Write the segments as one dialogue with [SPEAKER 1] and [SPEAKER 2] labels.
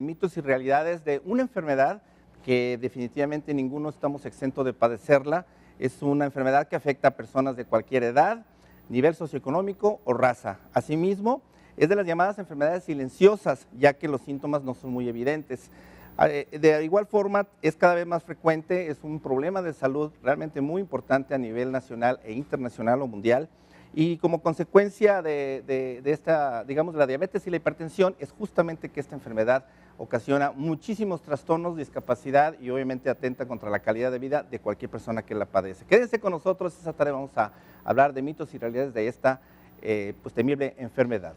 [SPEAKER 1] Mitos y realidades de una enfermedad que definitivamente ninguno estamos exentos de padecerla. Es una enfermedad que afecta a personas de cualquier edad, nivel socioeconómico o raza. Asimismo, es de las llamadas enfermedades silenciosas, ya que los síntomas no son muy evidentes. De igual forma, es cada vez más frecuente, es un problema de salud realmente muy importante a nivel nacional e internacional o mundial. Y como consecuencia de esta, digamos, de la diabetes y la hipertensión, es justamente que esta enfermedad ocasiona muchísimos trastornos, discapacidad y obviamente atenta contra la calidad de vida de cualquier persona que la padece. Quédense con nosotros, esta tarde vamos a hablar de mitos y realidades de esta pues, temible enfermedad.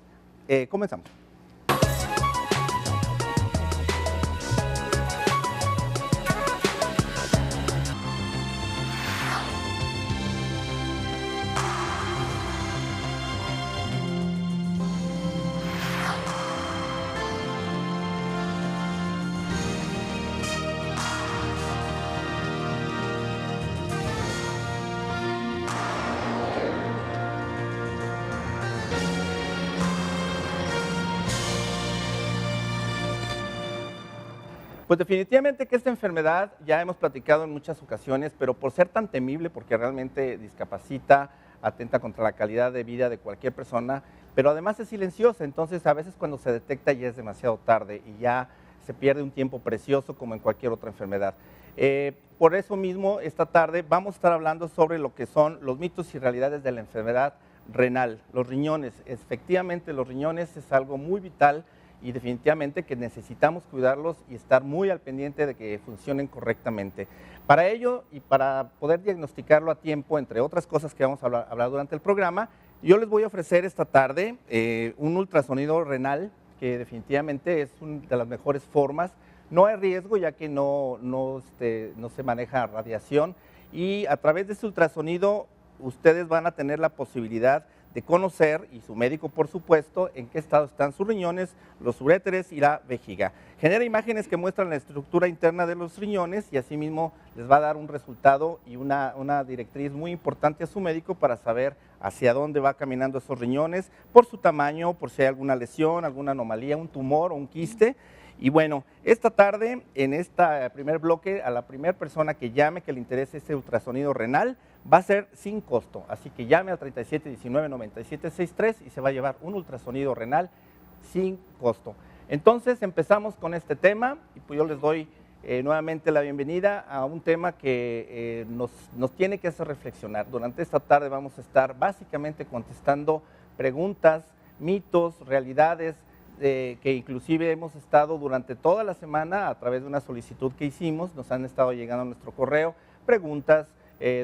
[SPEAKER 1] Comenzamos. Pues definitivamente que esta enfermedad ya hemos platicado en muchas ocasiones, pero por ser tan temible, porque realmente discapacita, atenta contra la calidad de vida de cualquier persona, pero además es silenciosa, entonces a veces cuando se detecta ya es demasiado tarde y ya se pierde un tiempo precioso como en cualquier otra enfermedad. Por eso mismo, esta tarde vamos a estar hablando sobre lo que son los mitos y realidades de la enfermedad renal, los riñones. Efectivamente, los riñones es algo muy vital y definitivamente que necesitamos cuidarlos y estar muy al pendiente de que funcionen correctamente. Para ello y para poder diagnosticarlo a tiempo, entre otras cosas que vamos a hablar durante el programa, yo les voy a ofrecer esta tarde un ultrasonido renal que definitivamente es una de las mejores formas. No hay riesgo ya que no se maneja radiación y a través de ese ultrasonido ustedes van a tener la posibilidad de conocer, y su médico por supuesto, en qué estado están sus riñones, los uréteres y la vejiga. Genera imágenes que muestran la estructura interna de los riñones y asimismo les va a dar un resultado y una directriz muy importante a su médico para saber hacia dónde va caminando esos riñones, por su tamaño, por si hay alguna lesión, alguna anomalía, un tumor o un quiste. Y bueno, esta tarde, en este primer bloque, a la primera persona que llame, que le interese este ultrasonido renal, va a ser sin costo. Así que llame al 3719-9763 y se va a llevar un ultrasonido renal sin costo. Entonces, empezamos con este tema y pues yo les doy nuevamente la bienvenida a un tema que nos tiene que hacer reflexionar. Durante esta tarde vamos a estar básicamente contestando preguntas, mitos, realidades, que inclusive hemos estado durante toda la semana a través de una solicitud que hicimos, nos han estado llegando a nuestro correo, preguntas,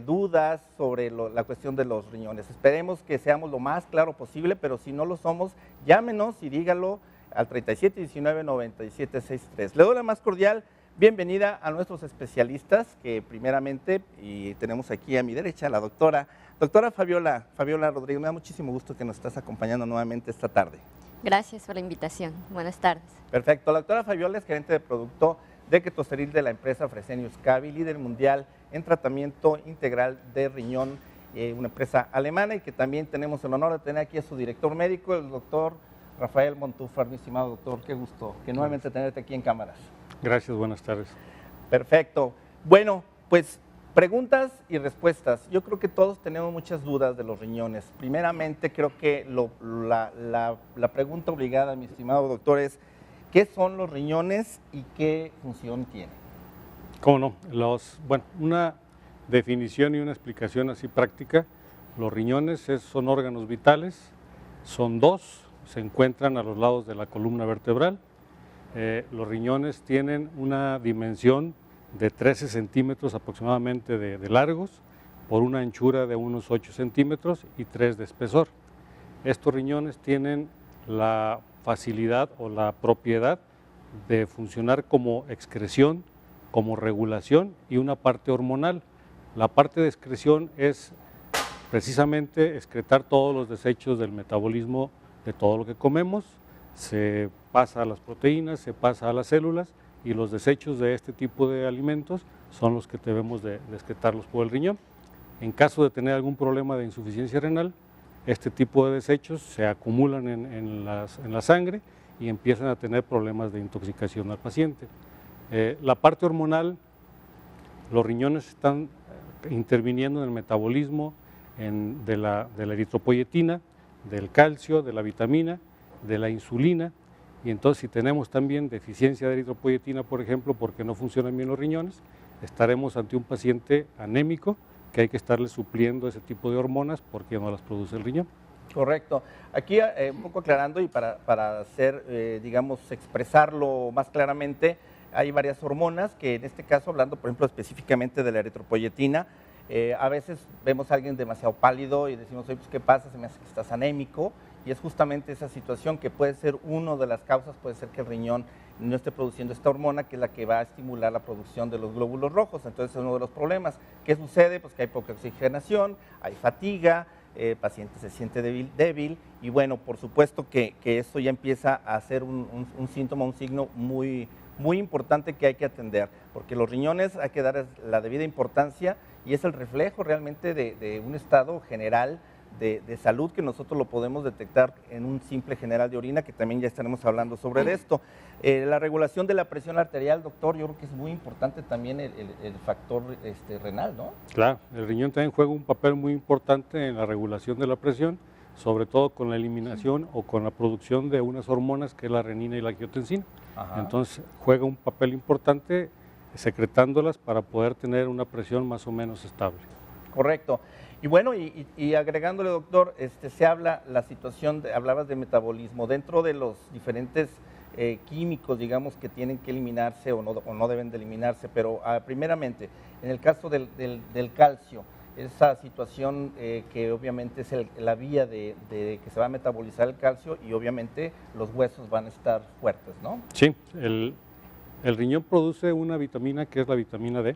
[SPEAKER 1] dudas sobre la cuestión de los riñones. Esperemos que seamos lo más claro posible, pero si no lo somos, llámenos y dígalo al 3719-9763. Le doy la más cordial bienvenida a nuestros especialistas, que primeramente, y tenemos aquí a mi derecha a la doctora Fabiola Rodríguez. Me da muchísimo gusto que nos estás acompañando nuevamente esta tarde.
[SPEAKER 2] Gracias por la invitación. Buenas tardes.
[SPEAKER 1] Perfecto. La doctora Fabiola es gerente de producto de Ketosteril de la empresa Fresenius Kabi, líder mundial en tratamiento integral de riñón, una empresa alemana, y que también tenemos el honor de tener aquí a su director médico, el doctor Rafael Montúfar. Mi estimado doctor, qué gusto que nuevamente tenerte aquí en cámaras.
[SPEAKER 3] Gracias, buenas tardes.
[SPEAKER 1] Perfecto. Bueno, pues preguntas y respuestas. Yo creo que todos tenemos muchas dudas de los riñones. Primeramente, creo que la pregunta obligada, mi estimado doctor, es ¿qué son los riñones y qué función tienen?
[SPEAKER 3] ¿Cómo no? Bueno, una definición y una explicación así práctica. Los riñones son órganos vitales, son dos, se encuentran a los lados de la columna vertebral. Los riñones tienen una dimensión de 13 centímetros aproximadamente de largos, por una anchura de unos 8 centímetros y 3 de espesor. Estos riñones tienen la facilidad o la propiedad de funcionar como excreción, como regulación y una parte hormonal. La parte de excreción es precisamente excretar todos los desechos del metabolismo de todo lo que comemos, se pasa a las proteínas, se pasa a las células, y los desechos de este tipo de alimentos son los que debemos de excretarlos por el riñón. En caso de tener algún problema de insuficiencia renal, este tipo de desechos se acumulan en la sangre y empiezan a tener problemas de intoxicación al paciente. La parte hormonal, los riñones están interviniendo en el metabolismo de la eritropoyetina, del calcio, de la vitamina, de la insulina, y entonces si tenemos también deficiencia de eritropoyetina, por ejemplo, porque no funcionan bien los riñones, estaremos ante un paciente anémico que hay que estarle supliendo ese tipo de hormonas porque no las produce el riñón.
[SPEAKER 1] Correcto. Aquí un poco aclarando y para hacer, digamos, expresarlo más claramente, hay varias hormonas que en este caso, hablando por ejemplo específicamente de la eritropoyetina, a veces vemos a alguien demasiado pálido y decimos, oye, pues, ¿qué pasa? Se me hace que estás anémico, y es justamente esa situación que puede ser una de las causas, puede ser que el riñón no esté produciendo esta hormona, que es la que va a estimular la producción de los glóbulos rojos. Entonces es uno de los problemas. ¿Qué sucede? Pues que hay poca oxigenación, hay fatiga, el paciente se siente débil y bueno, por supuesto que esto ya empieza a ser un síntoma, un signo muy importante que hay que atender, porque los riñones hay que dar la debida importancia y es el reflejo realmente de un estado general de salud que nosotros lo podemos detectar en un simple general de orina, que también ya estaremos hablando sobre esto. La regulación de la presión arterial, doctor, yo creo que es muy importante también el factor renal, ¿no?
[SPEAKER 3] Claro, el riñón también juega un papel muy importante en la regulación de la presión, sobre todo con la eliminación o con la producción de unas hormonas que es la renina y la angiotensina. Ajá. Entonces juega un papel importante secretándolas para poder tener una presión más o menos estable.
[SPEAKER 1] Correcto. Y bueno, y agregándole, doctor, se habla la situación, hablabas de metabolismo, dentro de los diferentes químicos, digamos, que tienen que eliminarse o no deben de eliminarse, pero primeramente, en el caso del calcio, esa situación que obviamente es la vía de que se va a metabolizar el calcio y obviamente los huesos van a estar fuertes, ¿no?
[SPEAKER 3] Sí, el riñón produce una vitamina que es la vitamina D.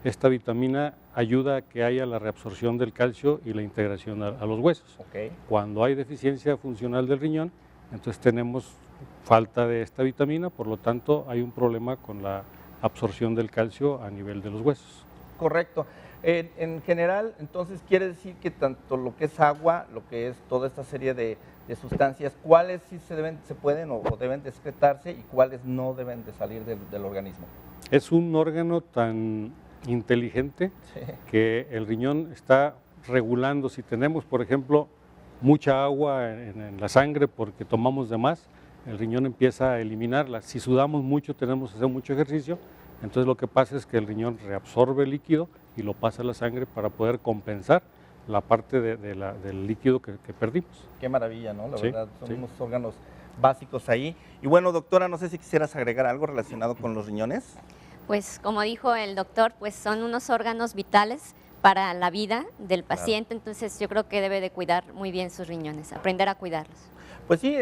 [SPEAKER 3] Esta vitamina ayuda a que haya la reabsorción del calcio y la integración a los huesos.
[SPEAKER 1] Okay.
[SPEAKER 3] Cuando hay deficiencia funcional del riñón, entonces tenemos falta de esta vitamina, por lo tanto hay un problema con la absorción del calcio a nivel de los huesos.
[SPEAKER 1] Correcto. En general, entonces quiere decir que tanto lo que es agua, lo que es toda esta serie de sustancias, ¿cuáles sí se pueden o deben de excretarse y cuáles no deben de salir del organismo?
[SPEAKER 3] Es un órgano tan inteligente que el riñón está regulando. Si tenemos, por ejemplo, mucha agua en la sangre porque tomamos de más, el riñón empieza a eliminarla. Si sudamos mucho, tenemos que hacer mucho ejercicio, entonces lo que pasa es que el riñón reabsorbe el líquido y lo pasa a la sangre para poder compensar la parte del líquido que perdimos.
[SPEAKER 1] Qué maravilla, ¿no? La verdad, son unos órganos básicos ahí. Y bueno, doctora, no sé si quisieras agregar algo relacionado con los riñones.
[SPEAKER 2] Pues como dijo el doctor, pues son unos órganos vitales para la vida del paciente, claro. Entonces yo creo que debe de cuidar muy bien sus riñones, aprender a cuidarlos.
[SPEAKER 1] Pues sí,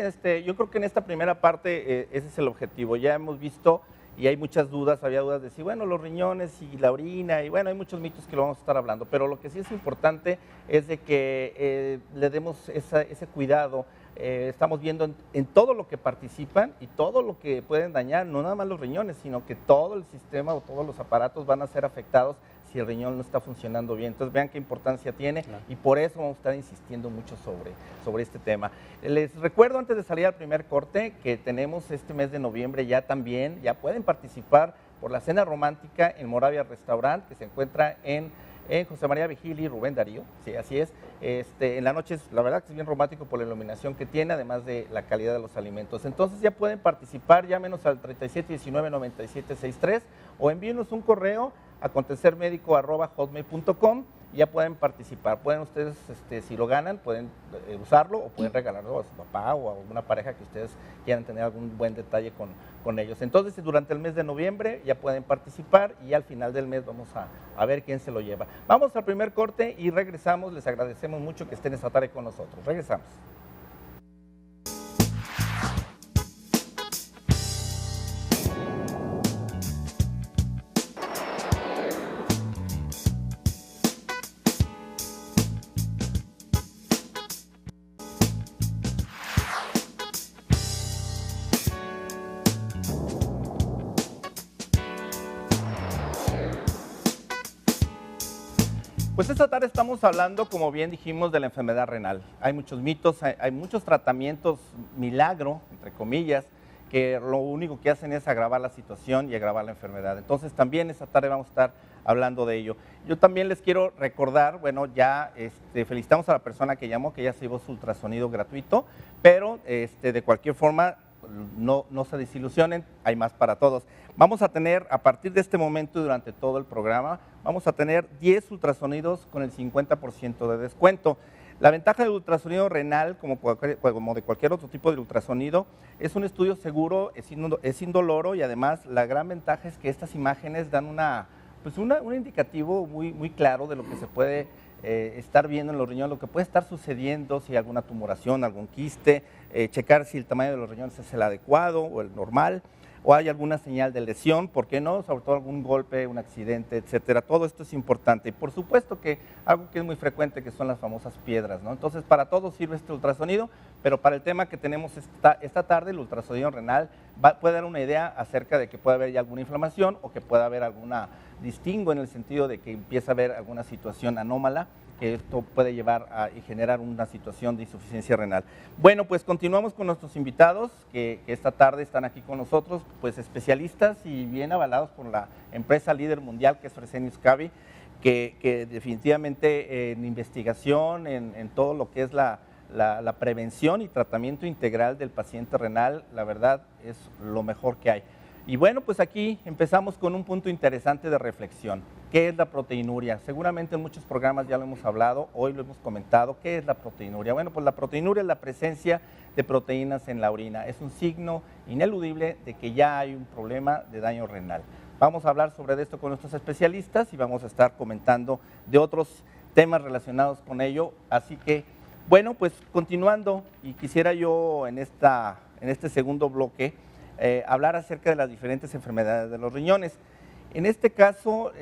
[SPEAKER 1] yo creo que en esta primera parte ese es el objetivo. Ya hemos visto y hay muchas dudas, había dudas de si, bueno, los riñones y la orina, y bueno, hay muchos mitos que lo vamos a estar hablando, pero lo que sí es importante es de que le demos ese cuidado. Estamos viendo en todo lo que participan y todo lo que pueden dañar, no nada más los riñones, sino que todo el sistema o todos los aparatos van a ser afectados si el riñón no está funcionando bien. Entonces vean qué importancia tiene, claro. Y por eso vamos a estar insistiendo mucho sobre este tema. Les recuerdo antes de salir al primer corte que tenemos este mes de noviembre ya pueden participar por la cena romántica en Moravia Restaurant, que se encuentra en José María Vigil y Rubén Darío, sí, así es. En la noche, la verdad que es bien romántico por la iluminación que tiene, además de la calidad de los alimentos. Entonces ya pueden participar, llámenos al 3719-9763 o envíenos un correo a acontecermedico@hotmail.com y ya pueden participar. Pueden ustedes, si lo ganan, pueden usarlo o pueden regalarlo a su papá o a alguna pareja que ustedes quieran tener algún buen detalle con ellos. Entonces, durante el mes de noviembre ya pueden participar y al final del mes vamos a ver quién se lo lleva. Vamos al primer corte y regresamos. Les agradecemos mucho que estén esta tarde con nosotros. Regresamos. Pues esta tarde estamos hablando, como bien dijimos, de la enfermedad renal. Hay muchos mitos, hay muchos tratamientos milagro, entre comillas, que lo único que hacen es agravar la situación y agravar la enfermedad. Entonces también esta tarde vamos a estar hablando de ello. Yo también les quiero recordar, bueno, ya felicitamos a la persona que llamó, que ya se llevó su ultrasonido gratuito, pero de cualquier forma no se desilusionen, hay más para todos. Vamos a tener, a partir de este momento y durante todo el programa, vamos a tener 10 ultrasonidos con el 50% de descuento. La ventaja del ultrasonido renal, como de cualquier otro tipo de ultrasonido, es un estudio seguro, es indoloro y además la gran ventaja es que estas imágenes dan un indicativo muy claro de lo que se puede estar viendo en los riñones, lo que puede estar sucediendo, si hay alguna tumoración, algún quiste, checar si el tamaño de los riñones es el adecuado o el normal, o hay alguna señal de lesión, ¿por qué no? Sobre todo algún golpe, un accidente, etcétera. Todo esto es importante. Y por supuesto que algo que es muy frecuente, que son las famosas piedras, ¿no? Entonces, para todo sirve este ultrasonido, pero para el tema que tenemos esta tarde, el ultrasonido renal, puede dar una idea acerca de que puede haber ya alguna inflamación o que pueda haber alguna distingo en el sentido de que empieza a haber alguna situación anómala, que esto puede llevar y generar una situación de insuficiencia renal. Bueno, pues continuamos con nuestros invitados que esta tarde están aquí con nosotros, pues especialistas y bien avalados por la empresa líder mundial que es Fresenius Kabi, que definitivamente en investigación, en todo lo que es la prevención y tratamiento integral del paciente renal, la verdad es lo mejor que hay. Y bueno, pues aquí empezamos con un punto interesante de reflexión. ¿Qué es la proteinuria? Seguramente en muchos programas ya lo hemos hablado, hoy lo hemos comentado. ¿Qué es la proteinuria? Bueno, pues la proteinuria es la presencia de proteínas en la orina. Es un signo ineludible de que ya hay un problema de daño renal. Vamos a hablar sobre esto con nuestros especialistas y vamos a estar comentando de otros temas relacionados con ello. Así que, bueno, pues continuando, y quisiera yo en este segundo bloque hablar acerca de las diferentes enfermedades de los riñones. En este caso,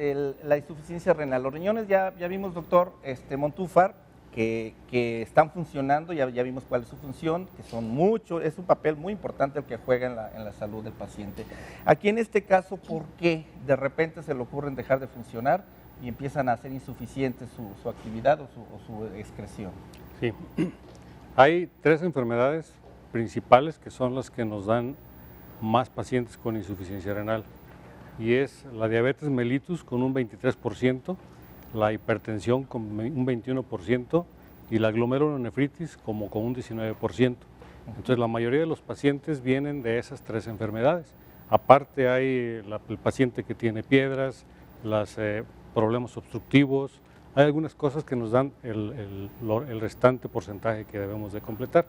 [SPEAKER 1] la insuficiencia renal. Los riñones ya vimos, doctor Montúfar, que están funcionando, ya vimos cuál es su función, que es un papel muy importante el que juega en la salud del paciente. Aquí en este caso, ¿por qué de repente se le ocurren dejar de funcionar y empiezan a ser insuficientes su actividad o su excreción?
[SPEAKER 3] Sí, hay 3 enfermedades principales que son las que nos dan más pacientes con insuficiencia renal, y es la diabetes mellitus con un 23%, la hipertensión con un 21% y la glomerulonefritis como con un 19%. Entonces la mayoría de los pacientes vienen de esas 3 enfermedades. Aparte hay el paciente que tiene piedras, los problemas obstructivos, hay algunas cosas que nos dan el restante porcentaje que debemos de completar,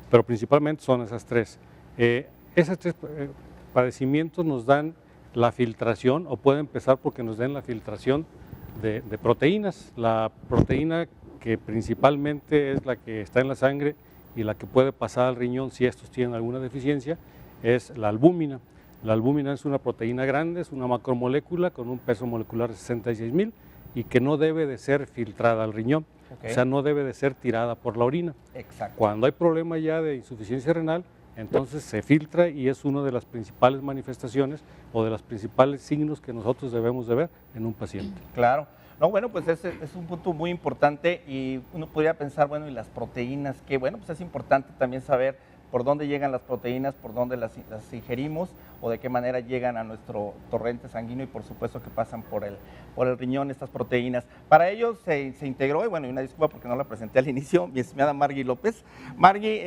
[SPEAKER 3] pero principalmente son esas 3. Esos 3 padecimientos nos dan la filtración, o puede empezar porque nos den la filtración de proteínas. La proteína que principalmente es la que está en la sangre y la que puede pasar al riñón si estos tienen alguna deficiencia, es la albúmina. La albúmina es una proteína grande, es una macromolécula con un peso molecular de 66,000 y que no debe de ser filtrada al riñón, o sea, no debe de ser tirada por la orina.
[SPEAKER 1] Exacto.
[SPEAKER 3] Cuando hay problema ya de insuficiencia renal, entonces se filtra y es una de las principales manifestaciones o de los principales signos que nosotros debemos de ver en un paciente.
[SPEAKER 1] Claro. No, bueno, pues ese es un punto muy importante y uno podría pensar, bueno, ¿y las proteínas qué? Bueno, pues es importante también saber por dónde llegan las proteínas, por dónde las ingerimos o de qué manera llegan a nuestro torrente sanguíneo y por supuesto que pasan por el riñón estas proteínas. Para ello se integró, y bueno, y una disculpa porque no la presenté al inicio, mi estimada Margui López. Margui,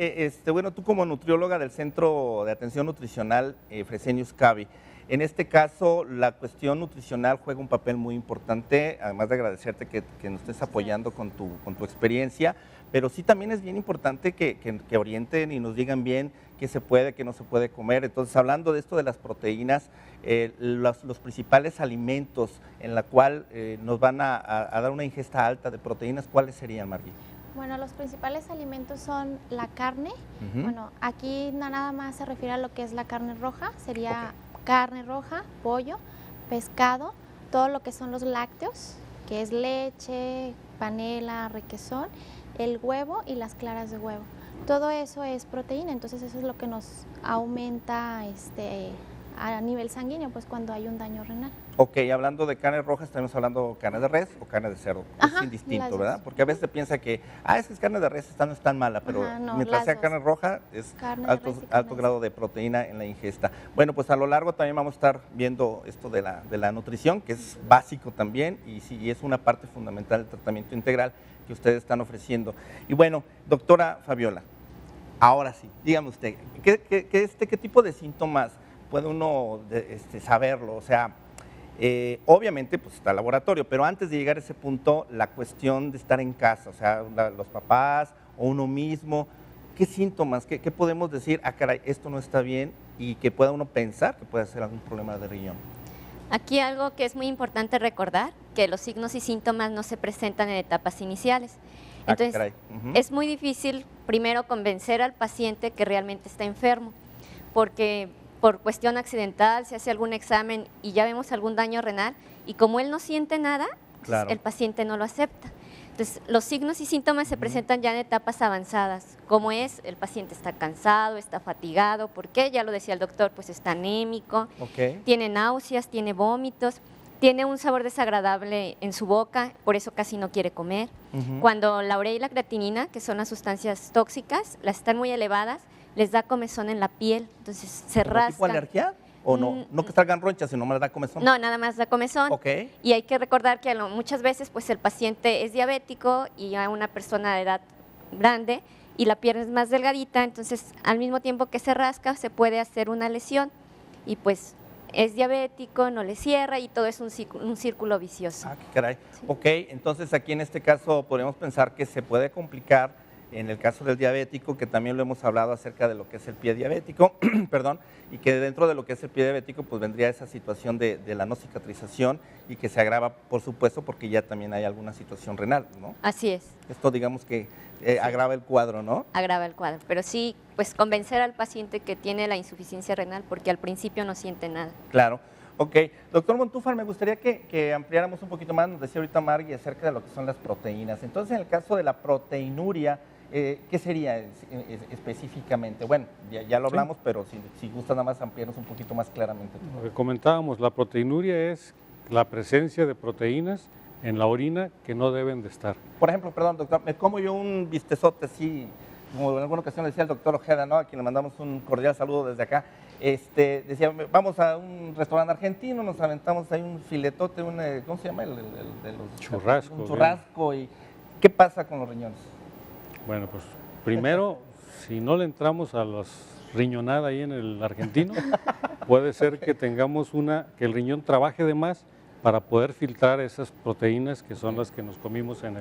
[SPEAKER 1] bueno, tú como nutrióloga del Centro de Atención Nutricional Fresenius Kabi, en este caso, la cuestión nutricional juega un papel muy importante, además de agradecerte que nos estés apoyando con tu experiencia, pero sí también es bien importante que orienten y nos digan bien qué se puede, qué no se puede comer. Entonces, hablando de esto de las proteínas, los principales alimentos en la cual nos van a dar una ingesta alta de proteínas, ¿cuáles serían, Margui?
[SPEAKER 4] Bueno, los principales alimentos son la carne. Bueno, aquí nada más se refiere a lo que es la carne roja, sería carne roja, pollo, pescado, todo lo que son los lácteos, que es leche, panela, requesón, el huevo y las claras de huevo. Todo eso es proteína, entonces eso es lo que nos aumenta a nivel sanguíneo, pues cuando hay un daño renal.
[SPEAKER 1] Ok, hablando de carnes rojas, estamos hablando carne de res o carne de cerdo.
[SPEAKER 4] Ajá,
[SPEAKER 1] Es indistinto,
[SPEAKER 4] las
[SPEAKER 1] ¿verdad?
[SPEAKER 4] dos.
[SPEAKER 1] Porque a veces se piensa que, es que es carne de res, esta no es tan mala, pero
[SPEAKER 4] Ajá, no,
[SPEAKER 1] mientras
[SPEAKER 4] las
[SPEAKER 1] sea
[SPEAKER 4] dos.
[SPEAKER 1] carne roja, es
[SPEAKER 4] Carne de
[SPEAKER 1] alto,
[SPEAKER 4] res y carne
[SPEAKER 1] alto
[SPEAKER 4] de
[SPEAKER 1] grado
[SPEAKER 4] cerdo.
[SPEAKER 1] de proteína en la ingesta. Bueno, pues a lo largo también vamos a estar viendo esto de la nutrición, que es básico también, y sí, es una parte fundamental del tratamiento integral que ustedes están ofreciendo. Y bueno, doctora Fabiola, ahora sí, dígame usted, ¿qué tipo de síntomas puede uno saberlo? O sea, obviamente pues está el laboratorio, pero antes de llegar a ese punto, la cuestión de estar en casa, o sea, los papás o uno mismo, ¿qué síntomas, qué podemos decir? Caray, esto no está bien, y que pueda uno pensar que puede ser algún problema de riñón.
[SPEAKER 2] Aquí algo que es muy importante recordar, que los signos y síntomas no se presentan en etapas iniciales. Entonces,
[SPEAKER 1] Caray. Ujú.
[SPEAKER 2] es muy difícil primero convencer al paciente que realmente está enfermo, porque por cuestión accidental se hace algún examen y ya vemos algún daño renal, y como él no siente nada,
[SPEAKER 1] Claro.
[SPEAKER 2] el paciente no lo acepta. Entonces, los signos y síntomas se presentan ya en etapas avanzadas, como es el paciente está cansado, está fatigado, ¿por qué? Ya lo decía el doctor, pues está anémico,
[SPEAKER 1] Ok.
[SPEAKER 2] tiene náuseas, tiene vómitos, tiene un sabor desagradable en su boca, por eso casi no quiere comer.
[SPEAKER 1] Ujú.
[SPEAKER 2] Cuando la urea y la creatinina, que son las sustancias tóxicas, las están muy elevadas, les da comezón en la piel, entonces se
[SPEAKER 1] ¿Como tipo
[SPEAKER 2] rascan.
[SPEAKER 1] alergia? ¿O no? No que salgan ronchas, sino más da comezón.
[SPEAKER 2] No, nada más da comezón.
[SPEAKER 1] Ok.
[SPEAKER 2] Y hay que recordar que muchas veces pues el paciente es diabético y a una persona de edad grande y la piel es más delgadita, entonces al mismo tiempo que se rasca se puede hacer una lesión y pues es diabético, no le cierra y todo es un círculo vicioso.
[SPEAKER 1] Qué caray. Ok, entonces aquí en este caso podríamos pensar que se puede complicar en el caso del diabético, que también lo hemos hablado acerca de lo que es el pie diabético, perdón, y que dentro de lo que es el pie diabético pues vendría esa situación de la no cicatrización y que se agrava, por supuesto, porque ya también hay alguna situación renal, ¿no?
[SPEAKER 2] Así es,
[SPEAKER 1] Esto digamos que agrava el cuadro, ¿no?
[SPEAKER 2] agrava el cuadro, pero sí pues convencer al paciente que tiene la insuficiencia renal porque al principio no siente nada.
[SPEAKER 1] Claro. Ok, doctor Montúfar, me gustaría que ampliáramos un poquito más, nos decía ahorita Margui acerca de lo que son las proteínas. Entonces, en el caso de la proteinuria, ¿qué sería específicamente? Bueno, ya lo hablamos, pero si gusta nada más ampliarnos un poquito más claramente.
[SPEAKER 3] Lo que comentábamos, la proteinuria es la presencia de proteínas en la orina que no deben de estar.
[SPEAKER 1] Por ejemplo, perdón, doctor, me como yo un bistezote así, como en alguna ocasión decía el doctor Ojeda, ¿no? A quien le mandamos un cordial saludo desde acá. Decía, vamos a un restaurante argentino, nos aventamos ahí un filetote, ¿cómo se llama? De los
[SPEAKER 3] Churrasco.
[SPEAKER 1] Un churrasco. ¿Y qué pasa con los riñones?
[SPEAKER 3] Bueno, pues primero, si no le entramos a las riñonadas ahí en el argentino, puede ser que tengamos que el riñón trabaje de más para poder filtrar esas proteínas que son las que nos comimos en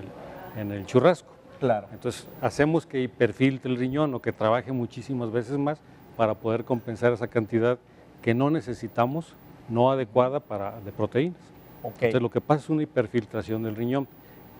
[SPEAKER 3] el churrasco.
[SPEAKER 1] Claro.
[SPEAKER 3] Entonces, hacemos que hiperfiltre el riñón o que trabaje muchísimas veces más para poder compensar esa cantidad que no necesitamos, no adecuada de proteínas.
[SPEAKER 1] Ok.
[SPEAKER 3] Entonces, lo que pasa es una hiperfiltración del riñón.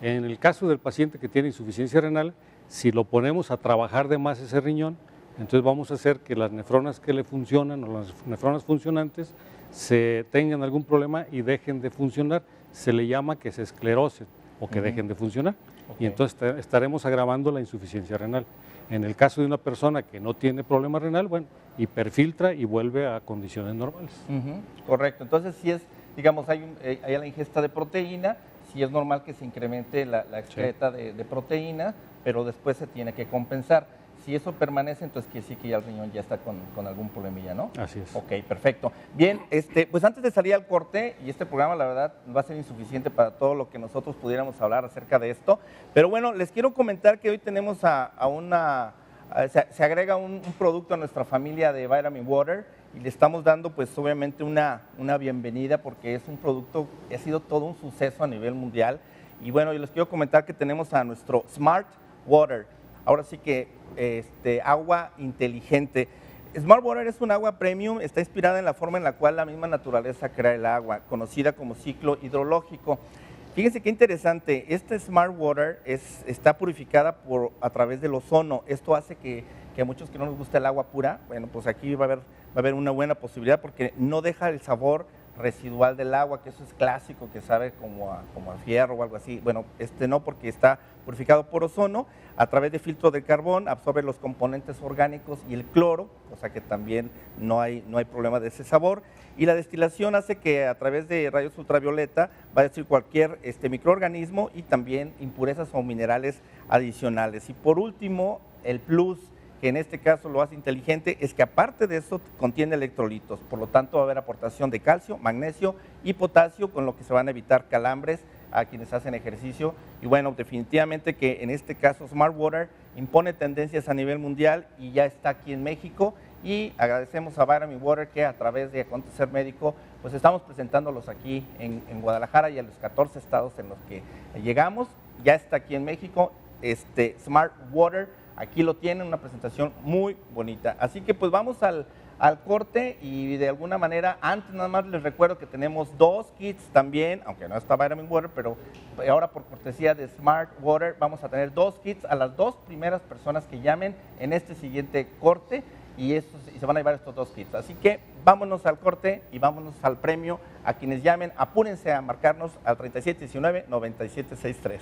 [SPEAKER 3] En el caso del paciente que tiene insuficiencia renal, si lo ponemos a trabajar de más ese riñón, entonces vamos a hacer que las nefronas que le funcionan o las nefronas funcionantes se tengan algún problema y dejen de funcionar. Se le llama que se esclerosen o que dejen de funcionar.
[SPEAKER 1] Ok.
[SPEAKER 3] Y entonces estaremos agravando la insuficiencia renal. En el caso de una persona que no tiene problema renal, bueno, hiperfiltra y vuelve a condiciones normales.
[SPEAKER 1] Correcto. Entonces, si es, digamos, hay la ingesta de proteína, sí es normal que se incremente la excreta de proteína, pero después se tiene que compensar. Si eso permanece, entonces quiere decir que ya el riñón ya está con algún problemilla, ¿no?
[SPEAKER 3] Así es.
[SPEAKER 1] Ok, perfecto. Bien, pues antes de salir al corte, y este programa la verdad va a ser insuficiente para todo lo que nosotros pudiéramos hablar acerca de esto, pero bueno, les quiero comentar que hoy tenemos se agrega un producto a nuestra familia de Vitamin Water y le estamos dando pues obviamente una bienvenida porque es un producto que ha sido todo un suceso a nivel mundial. Y bueno, yo les quiero comentar que tenemos a nuestro Smart Water, ahora sí que agua inteligente. Smart Water es un agua premium, está inspirada en la forma en la cual la misma naturaleza crea el agua, conocida como ciclo hidrológico. Fíjense qué interesante, este Smart Water está purificada a través del ozono. Esto hace que a muchos que no nos gusta el agua pura, bueno, pues aquí va a haber una buena posibilidad porque no deja el sabor residual del agua, que eso es clásico, que sabe como a fierro o algo así. Bueno, no, porque está purificado por ozono, a través de filtro de carbón, absorbe los componentes orgánicos y el cloro, o sea que también no hay problema de ese sabor. Y la destilación hace que a través de rayos ultravioleta va a destruir cualquier microorganismo y también impurezas o minerales adicionales. Y por último, el plus, que en este caso lo hace inteligente, es que aparte de eso contiene electrolitos, por lo tanto va a haber aportación de calcio, magnesio y potasio, con lo que se van a evitar calambres a quienes hacen ejercicio. Y bueno, definitivamente que en este caso Smart Water impone tendencias a nivel mundial y ya está aquí en México, y agradecemos a Vitamin Water que a través de Acontecer Médico pues estamos presentándolos aquí en Guadalajara y en los 14 estados en los que llegamos. Ya está aquí en México Smart Water. Aquí lo tienen, una presentación muy bonita. Así que pues vamos al corte, y de alguna manera, antes nada más les recuerdo que tenemos 2 kits también, aunque no está Vitamin Water, pero ahora por cortesía de Smart Water vamos a tener 2 kits a las 2 primeras personas que llamen en este siguiente corte, y se van a llevar estos 2 kits. Así que vámonos al corte y vámonos al premio. A quienes llamen, apúrense a marcarnos al 3719-9763.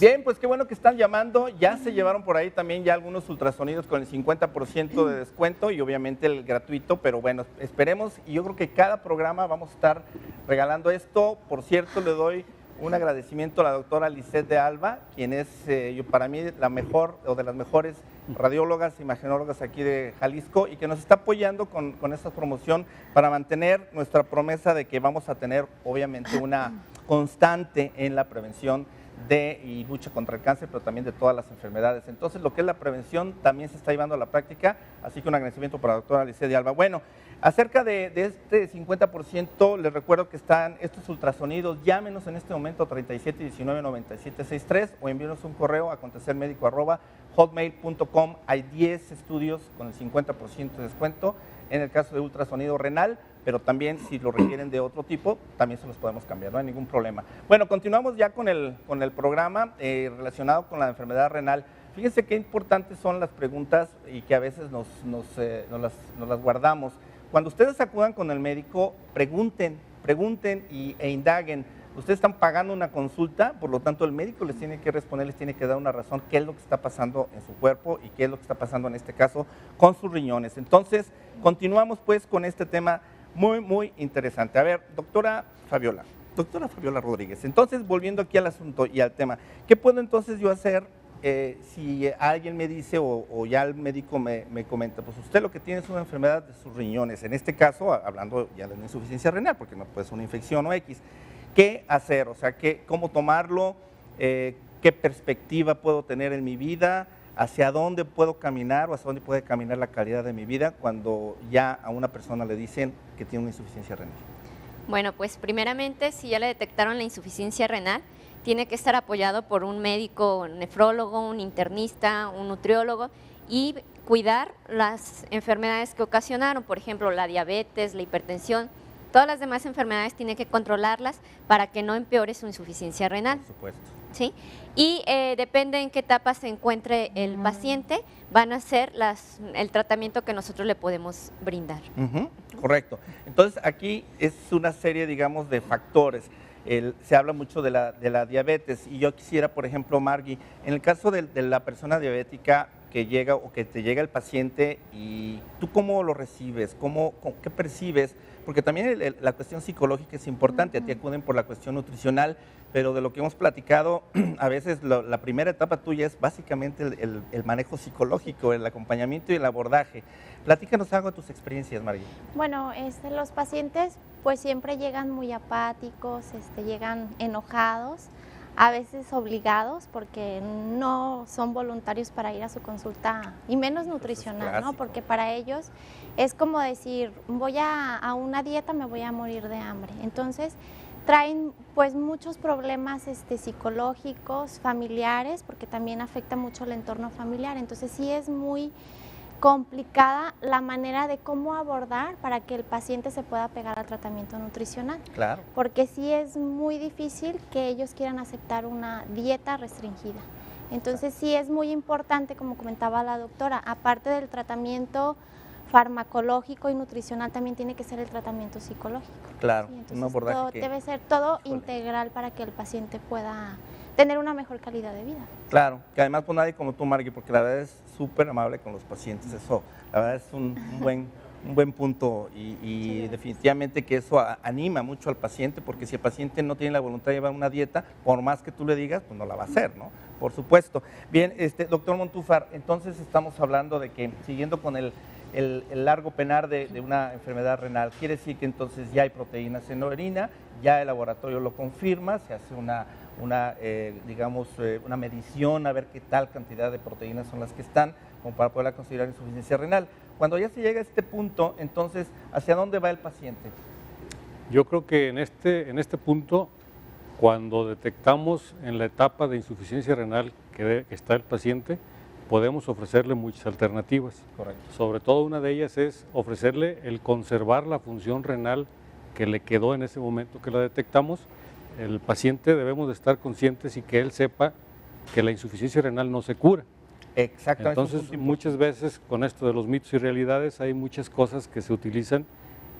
[SPEAKER 1] Bien, pues qué bueno que están llamando. Ya se llevaron por ahí también ya algunos ultrasonidos con el 50% de descuento y obviamente el gratuito, pero bueno, esperemos, y yo creo que cada programa vamos a estar regalando esto. Por cierto, le doy un agradecimiento a la doctora Lisette de Alba, quien es para mí la mejor o de las mejores radiólogas, imagenólogas aquí de Jalisco, y que nos está apoyando con esta promoción para mantener nuestra promesa de que vamos a tener obviamente una constante en la prevención y lucha contra el cáncer, pero también de todas las enfermedades. Entonces, lo que es la prevención también se está llevando a la práctica, así que un agradecimiento para la doctora Lisette de Alba. Bueno, acerca de este 50%, les recuerdo que están estos ultrasonidos. Llámenos en este momento a 3719-9763 o envíenos un correo a acontecermedico@hotmail.com. Hay 10 estudios con el 50% de descuento en el caso de ultrasonido renal, pero también si lo requieren de otro tipo, también se los podemos cambiar, no hay ningún problema. Bueno, continuamos ya con el programa relacionado con la enfermedad renal. Fíjense qué importantes son las preguntas y que a veces nos las guardamos. Cuando ustedes acudan con el médico, pregunten e indaguen. Ustedes están pagando una consulta, por lo tanto el médico les tiene que responder, les tiene que dar una razón, qué es lo que está pasando en su cuerpo y qué es lo que está pasando en este caso con sus riñones. Entonces, continuamos pues con este tema muy, muy interesante. A ver, doctora Fabiola Rodríguez, entonces volviendo aquí al asunto y al tema, ¿qué puedo entonces yo hacer si alguien me dice o ya el médico me comenta, pues usted lo que tiene es una enfermedad de sus riñones, en este caso hablando ya de una insuficiencia renal, porque no puede ser una infección o X? ¿Qué hacer? O sea, ¿cómo tomarlo? ¿Qué perspectiva puedo tener en mi vida? ¿Hacia dónde puedo caminar o hacia dónde puede caminar la calidad de mi vida cuando ya a una persona le dicen que tiene una insuficiencia renal?
[SPEAKER 2] Bueno, pues primeramente, si ya le detectaron la insuficiencia renal, tiene que estar apoyado por un médico, un nefrólogo, un internista, un nutriólogo, y cuidar las enfermedades que ocasionaron, por ejemplo, la diabetes, la hipertensión. Todas las demás enfermedades tiene que controlarlas para que no empeore su insuficiencia renal.
[SPEAKER 1] Por supuesto.
[SPEAKER 2] ¿Sí? Y depende en qué etapa se encuentre el paciente, van a ser el tratamiento que nosotros le podemos brindar.
[SPEAKER 1] Correcto. Entonces, aquí es una serie, digamos, de factores. Se habla mucho de la diabetes, y yo quisiera, por ejemplo, Margui, en el caso de la persona diabética que llega o que te llega el paciente, y tú cómo lo recibes, qué percibes, porque también la cuestión psicológica es importante. A ti acuden por la cuestión nutricional, pero de lo que hemos platicado, a veces la primera etapa tuya es básicamente el manejo psicológico, el acompañamiento y el abordaje. Platícanos algo de tus experiencias, Margui.
[SPEAKER 4] Bueno, los pacientes pues siempre llegan muy apáticos, llegan enojados, a veces obligados porque no son voluntarios para ir a su consulta, y menos nutricional, ¿no? Porque para ellos es como decir, voy a una dieta, me voy a morir de hambre. Entonces, traen pues muchos problemas psicológicos, familiares, porque también afecta mucho el entorno familiar. Entonces sí es muy complicada la manera de cómo abordar para que el paciente se pueda pegar al tratamiento nutricional.
[SPEAKER 1] Claro.
[SPEAKER 4] Porque sí es muy difícil que ellos quieran aceptar una dieta restringida. Entonces sí es muy importante, como comentaba la doctora, aparte del tratamiento farmacológico y nutricional, también tiene que ser el tratamiento psicológico.
[SPEAKER 1] Claro,
[SPEAKER 4] Sí,
[SPEAKER 1] un
[SPEAKER 4] entonces
[SPEAKER 1] abordaje que...
[SPEAKER 4] debe ser todo
[SPEAKER 1] Híjole.
[SPEAKER 4] integral para que el paciente pueda tener una mejor calidad de vida.
[SPEAKER 1] Claro, que además pues nadie como tú, Margui, porque la verdad es súper amable con los pacientes, eso, la verdad es un buen punto y definitivamente que eso anima mucho al paciente, porque si el paciente no tiene la voluntad de llevar una dieta, por más que tú le digas, pues no la va a hacer, ¿no? Por supuesto. Bien, doctor Montúfar, entonces estamos hablando de que, siguiendo con el largo penar de una enfermedad renal, quiere decir que entonces ya hay proteínas en la orina, ya el laboratorio lo confirma, se hace una medición a ver qué tal cantidad de proteínas son las que están, como para poderla considerar insuficiencia renal. Cuando ya se llega a este punto, entonces, ¿hacia dónde va el paciente?
[SPEAKER 3] Yo creo que en este punto, cuando detectamos en la etapa de insuficiencia renal que está el paciente, podemos ofrecerle muchas alternativas.
[SPEAKER 1] Correcto.
[SPEAKER 3] Sobre todo una de ellas es ofrecerle el conservar la función renal que le quedó en ese momento que la detectamos. El paciente debemos de estar conscientes y que él sepa que la insuficiencia renal no se cura.
[SPEAKER 1] Exactamente.
[SPEAKER 3] Entonces, muchas veces con esto de los mitos y realidades hay muchas cosas que se utilizan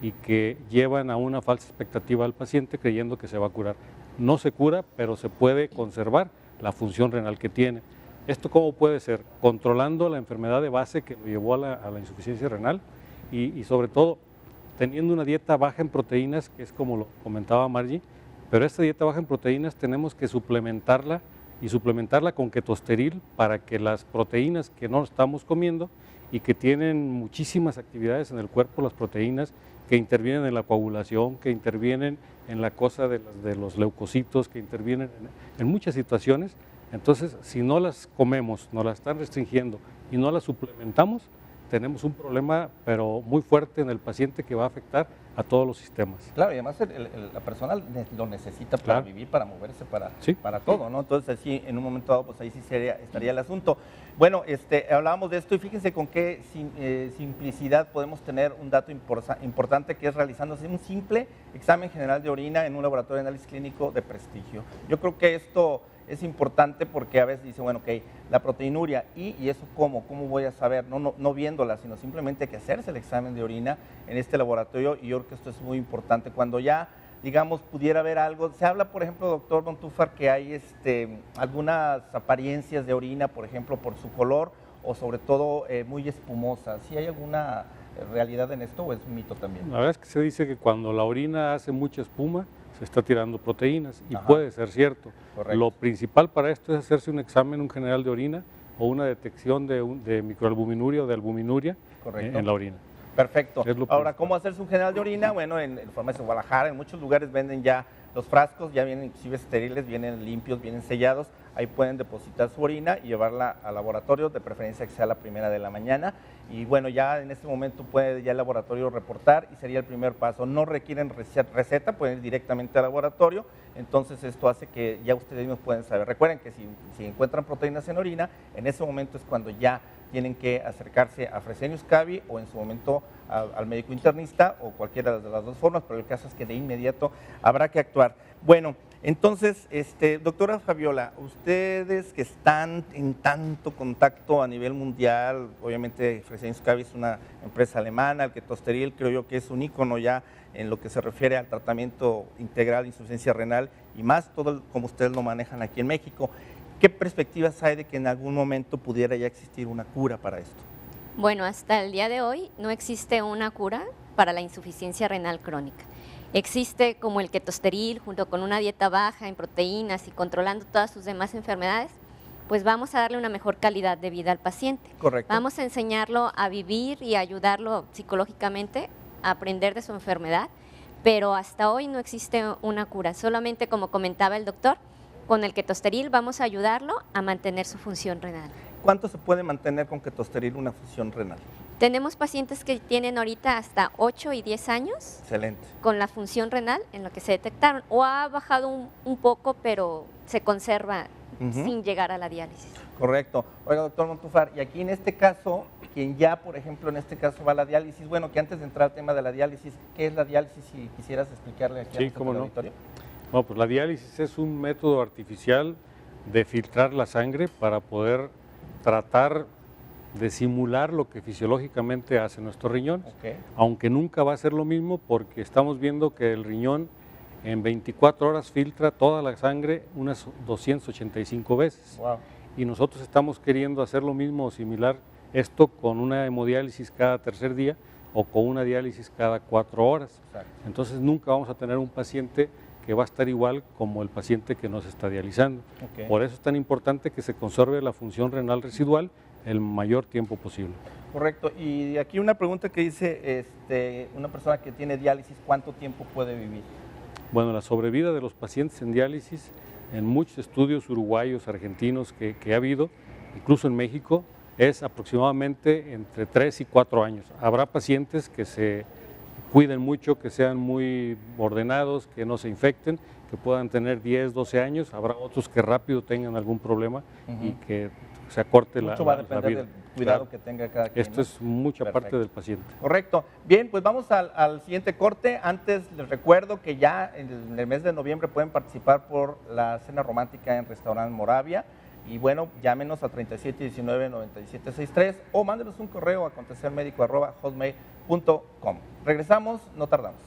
[SPEAKER 3] y que llevan a una falsa expectativa al paciente creyendo que se va a curar. No se cura, pero se puede conservar la función renal que tiene. ¿Esto cómo puede ser? Controlando la enfermedad de base que lo llevó a la insuficiencia renal y sobre todo teniendo una dieta baja en proteínas, que es como lo comentaba Margie, pero esta dieta baja en proteínas tenemos que suplementarla y suplementarla con ketosteril para que las proteínas que no estamos comiendo y que tienen muchísimas actividades en el cuerpo, las proteínas que intervienen en la coagulación, que intervienen en la cosa de los leucocitos, que intervienen en muchas situaciones. Entonces, si no las comemos, nos las están restringiendo y no las suplementamos, tenemos un problema, pero muy fuerte en el paciente que va a afectar a todos los sistemas.
[SPEAKER 1] Claro, y además la persona lo necesita para vivir, para moverse, para todo, ¿no? Entonces, así, en un momento dado, pues ahí sí estaría el asunto. Bueno, hablábamos de esto y fíjense con qué simplicidad podemos tener un dato importante, que es realizándose un simple examen general de orina en un laboratorio de análisis clínico de prestigio. Yo creo que esto es importante porque a veces dice, bueno, ok, la proteinuria, ¿y eso cómo voy a saber? No viéndola, sino simplemente hay que hacerse el examen de orina en este laboratorio, y yo creo que esto es muy importante. Cuando ya, digamos, pudiera haber algo, se habla, por ejemplo, doctor Montúfar, que hay algunas apariencias de orina, por ejemplo, por su color, o sobre todo muy espumosa. ¿Sí hay alguna realidad en esto o es mito también?
[SPEAKER 3] La verdad es que se dice que cuando la orina hace mucha espuma, se está tirando proteínas y
[SPEAKER 1] Ajá.
[SPEAKER 3] puede ser cierto.
[SPEAKER 1] Correcto.
[SPEAKER 3] Lo principal para esto es hacerse un examen general de orina o una detección de microalbuminuria o de albuminuria en la orina.
[SPEAKER 1] Perfecto.
[SPEAKER 3] Es lo
[SPEAKER 1] Ahora,
[SPEAKER 3] principal.
[SPEAKER 1] ¿cómo hacerse un general de orina? Bueno, en Farmacia Guadalajara, en muchos lugares venden ya los frascos, ya vienen inclusive estériles, vienen limpios, vienen sellados. Ahí pueden depositar su orina y llevarla al laboratorio, de preferencia que sea la primera de la mañana. Y bueno, ya en este momento puede ya el laboratorio reportar y sería el primer paso. No requieren receta, pueden ir directamente al laboratorio. Entonces esto hace que ya ustedes mismos pueden saber. Recuerden que si encuentran proteínas en orina, en ese momento es cuando ya tienen que acercarse a Fresenius Kabi o en su momento al médico internista o cualquiera de las dos formas, pero el caso es que de inmediato habrá que actuar. Bueno, entonces, doctora Fabiola, ustedes que están en tanto contacto a nivel mundial, obviamente Fresenius Kabi es una empresa alemana, el ketosteril creo yo que es un ícono ya en lo que se refiere al tratamiento integral de insuficiencia renal y más todo como ustedes lo manejan aquí en México. ¿Qué perspectivas hay de que en algún momento pudiera ya existir una cura para esto?
[SPEAKER 2] Bueno, hasta el día de hoy no existe una cura para la insuficiencia renal crónica. Existe como el ketosteril, junto con una dieta baja en proteínas y controlando todas sus demás enfermedades, pues vamos a darle una mejor calidad de vida al paciente.
[SPEAKER 1] Correcto.
[SPEAKER 2] Vamos a enseñarlo a vivir y a ayudarlo psicológicamente a aprender de su enfermedad, pero hasta hoy no existe una cura. Solamente, como comentaba el doctor, con el ketosteril vamos a ayudarlo a mantener su función renal.
[SPEAKER 1] ¿Cuánto se puede mantener con ketosteril una función renal?
[SPEAKER 2] Tenemos pacientes que tienen ahorita hasta 8 y 10 años
[SPEAKER 1] Excelente.
[SPEAKER 2] con la función renal en lo que se detectaron, o ha bajado un poco, pero se conserva sin llegar a la diálisis.
[SPEAKER 1] Correcto. Oiga, doctor Montúfar, y aquí en este caso, quien ya, por ejemplo, en este caso va a la diálisis, bueno, que antes de entrar al tema de la diálisis, ¿qué es la diálisis? Si quisieras explicarle aquí a nuestro auditorio.
[SPEAKER 3] No, pues la diálisis es un método artificial de filtrar la sangre para poder tratar de simular lo que fisiológicamente hace nuestro riñón, aunque nunca va a ser lo mismo porque estamos viendo que el riñón en 24 horas filtra toda la sangre unas 285 veces.
[SPEAKER 1] Wow.
[SPEAKER 3] Y nosotros estamos queriendo hacer lo mismo o similar esto con una hemodiálisis cada tercer día o con una diálisis cada 4 horas.
[SPEAKER 1] Exacto.
[SPEAKER 3] Entonces nunca vamos a tener un paciente que va a estar igual como el paciente que nos está dializando. Por eso es tan importante que se conserve la función renal residual el mayor tiempo posible.
[SPEAKER 1] Correcto. Y aquí una pregunta que dice, una persona que tiene diálisis, ¿cuánto tiempo puede vivir?
[SPEAKER 3] Bueno, la sobrevida de los pacientes en diálisis, en muchos estudios uruguayos, argentinos que ha habido, incluso en México, es aproximadamente entre 3 y 4 años. Habrá pacientes que se cuiden mucho, que sean muy ordenados, que no se infecten, que puedan tener 10, 12 años. Habrá otros que rápido tengan algún problema y que se acorte la vida.
[SPEAKER 1] Mucho va a depender del cuidado que tenga cada quien.
[SPEAKER 3] Esto es mucha parte del paciente.
[SPEAKER 1] Correcto. Bien, pues vamos al siguiente corte. Antes les recuerdo que ya en el mes de noviembre pueden participar por la cena romántica en Restaurante Moravia. Y bueno, llámenos a 3719-9763 o mándenos un correo a acontecermedico@hotmail.com. Regresamos, no tardamos.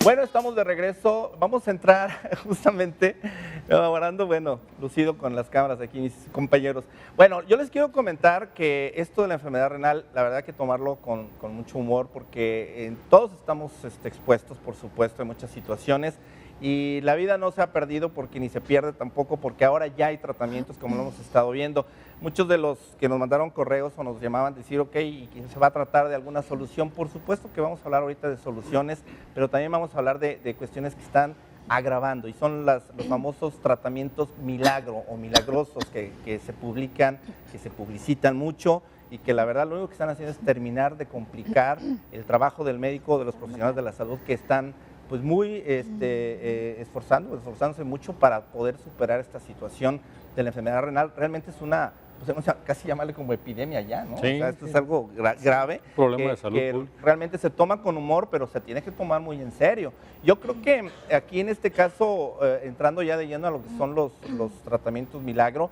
[SPEAKER 1] Bueno, estamos de regreso. Vamos a entrar justamente elaborando, bueno, lucido con las cámaras aquí mis compañeros. Bueno, yo les quiero comentar que esto de la enfermedad renal, la verdad hay que tomarlo con mucho humor porque todos estamos expuestos, por supuesto, en muchas situaciones. Y la vida no se ha perdido porque ni se pierde tampoco porque ahora ya hay tratamientos como lo hemos estado viendo. Muchos de los que nos mandaron correos o nos llamaban a decir, ok, ¿y se va a tratar de alguna solución? Por supuesto que vamos a hablar ahorita de soluciones, pero también vamos a hablar de cuestiones que están agravando y son los famosos tratamientos milagro o milagrosos que se publican, que se publicitan mucho y que la verdad lo único que están haciendo es terminar de complicar el trabajo del médico, de los profesionales de la salud que están pues muy esforzándose mucho para poder superar esta situación de la enfermedad renal. Realmente es una, pues, casi llamarle como epidemia ya, ¿no?
[SPEAKER 3] Sí,
[SPEAKER 1] o sea, esto es algo grave,
[SPEAKER 3] problema de salud
[SPEAKER 1] que realmente se toma con humor, pero se tiene que tomar muy en serio. Yo creo que aquí en este caso, entrando ya de lleno a lo que son los tratamientos milagro,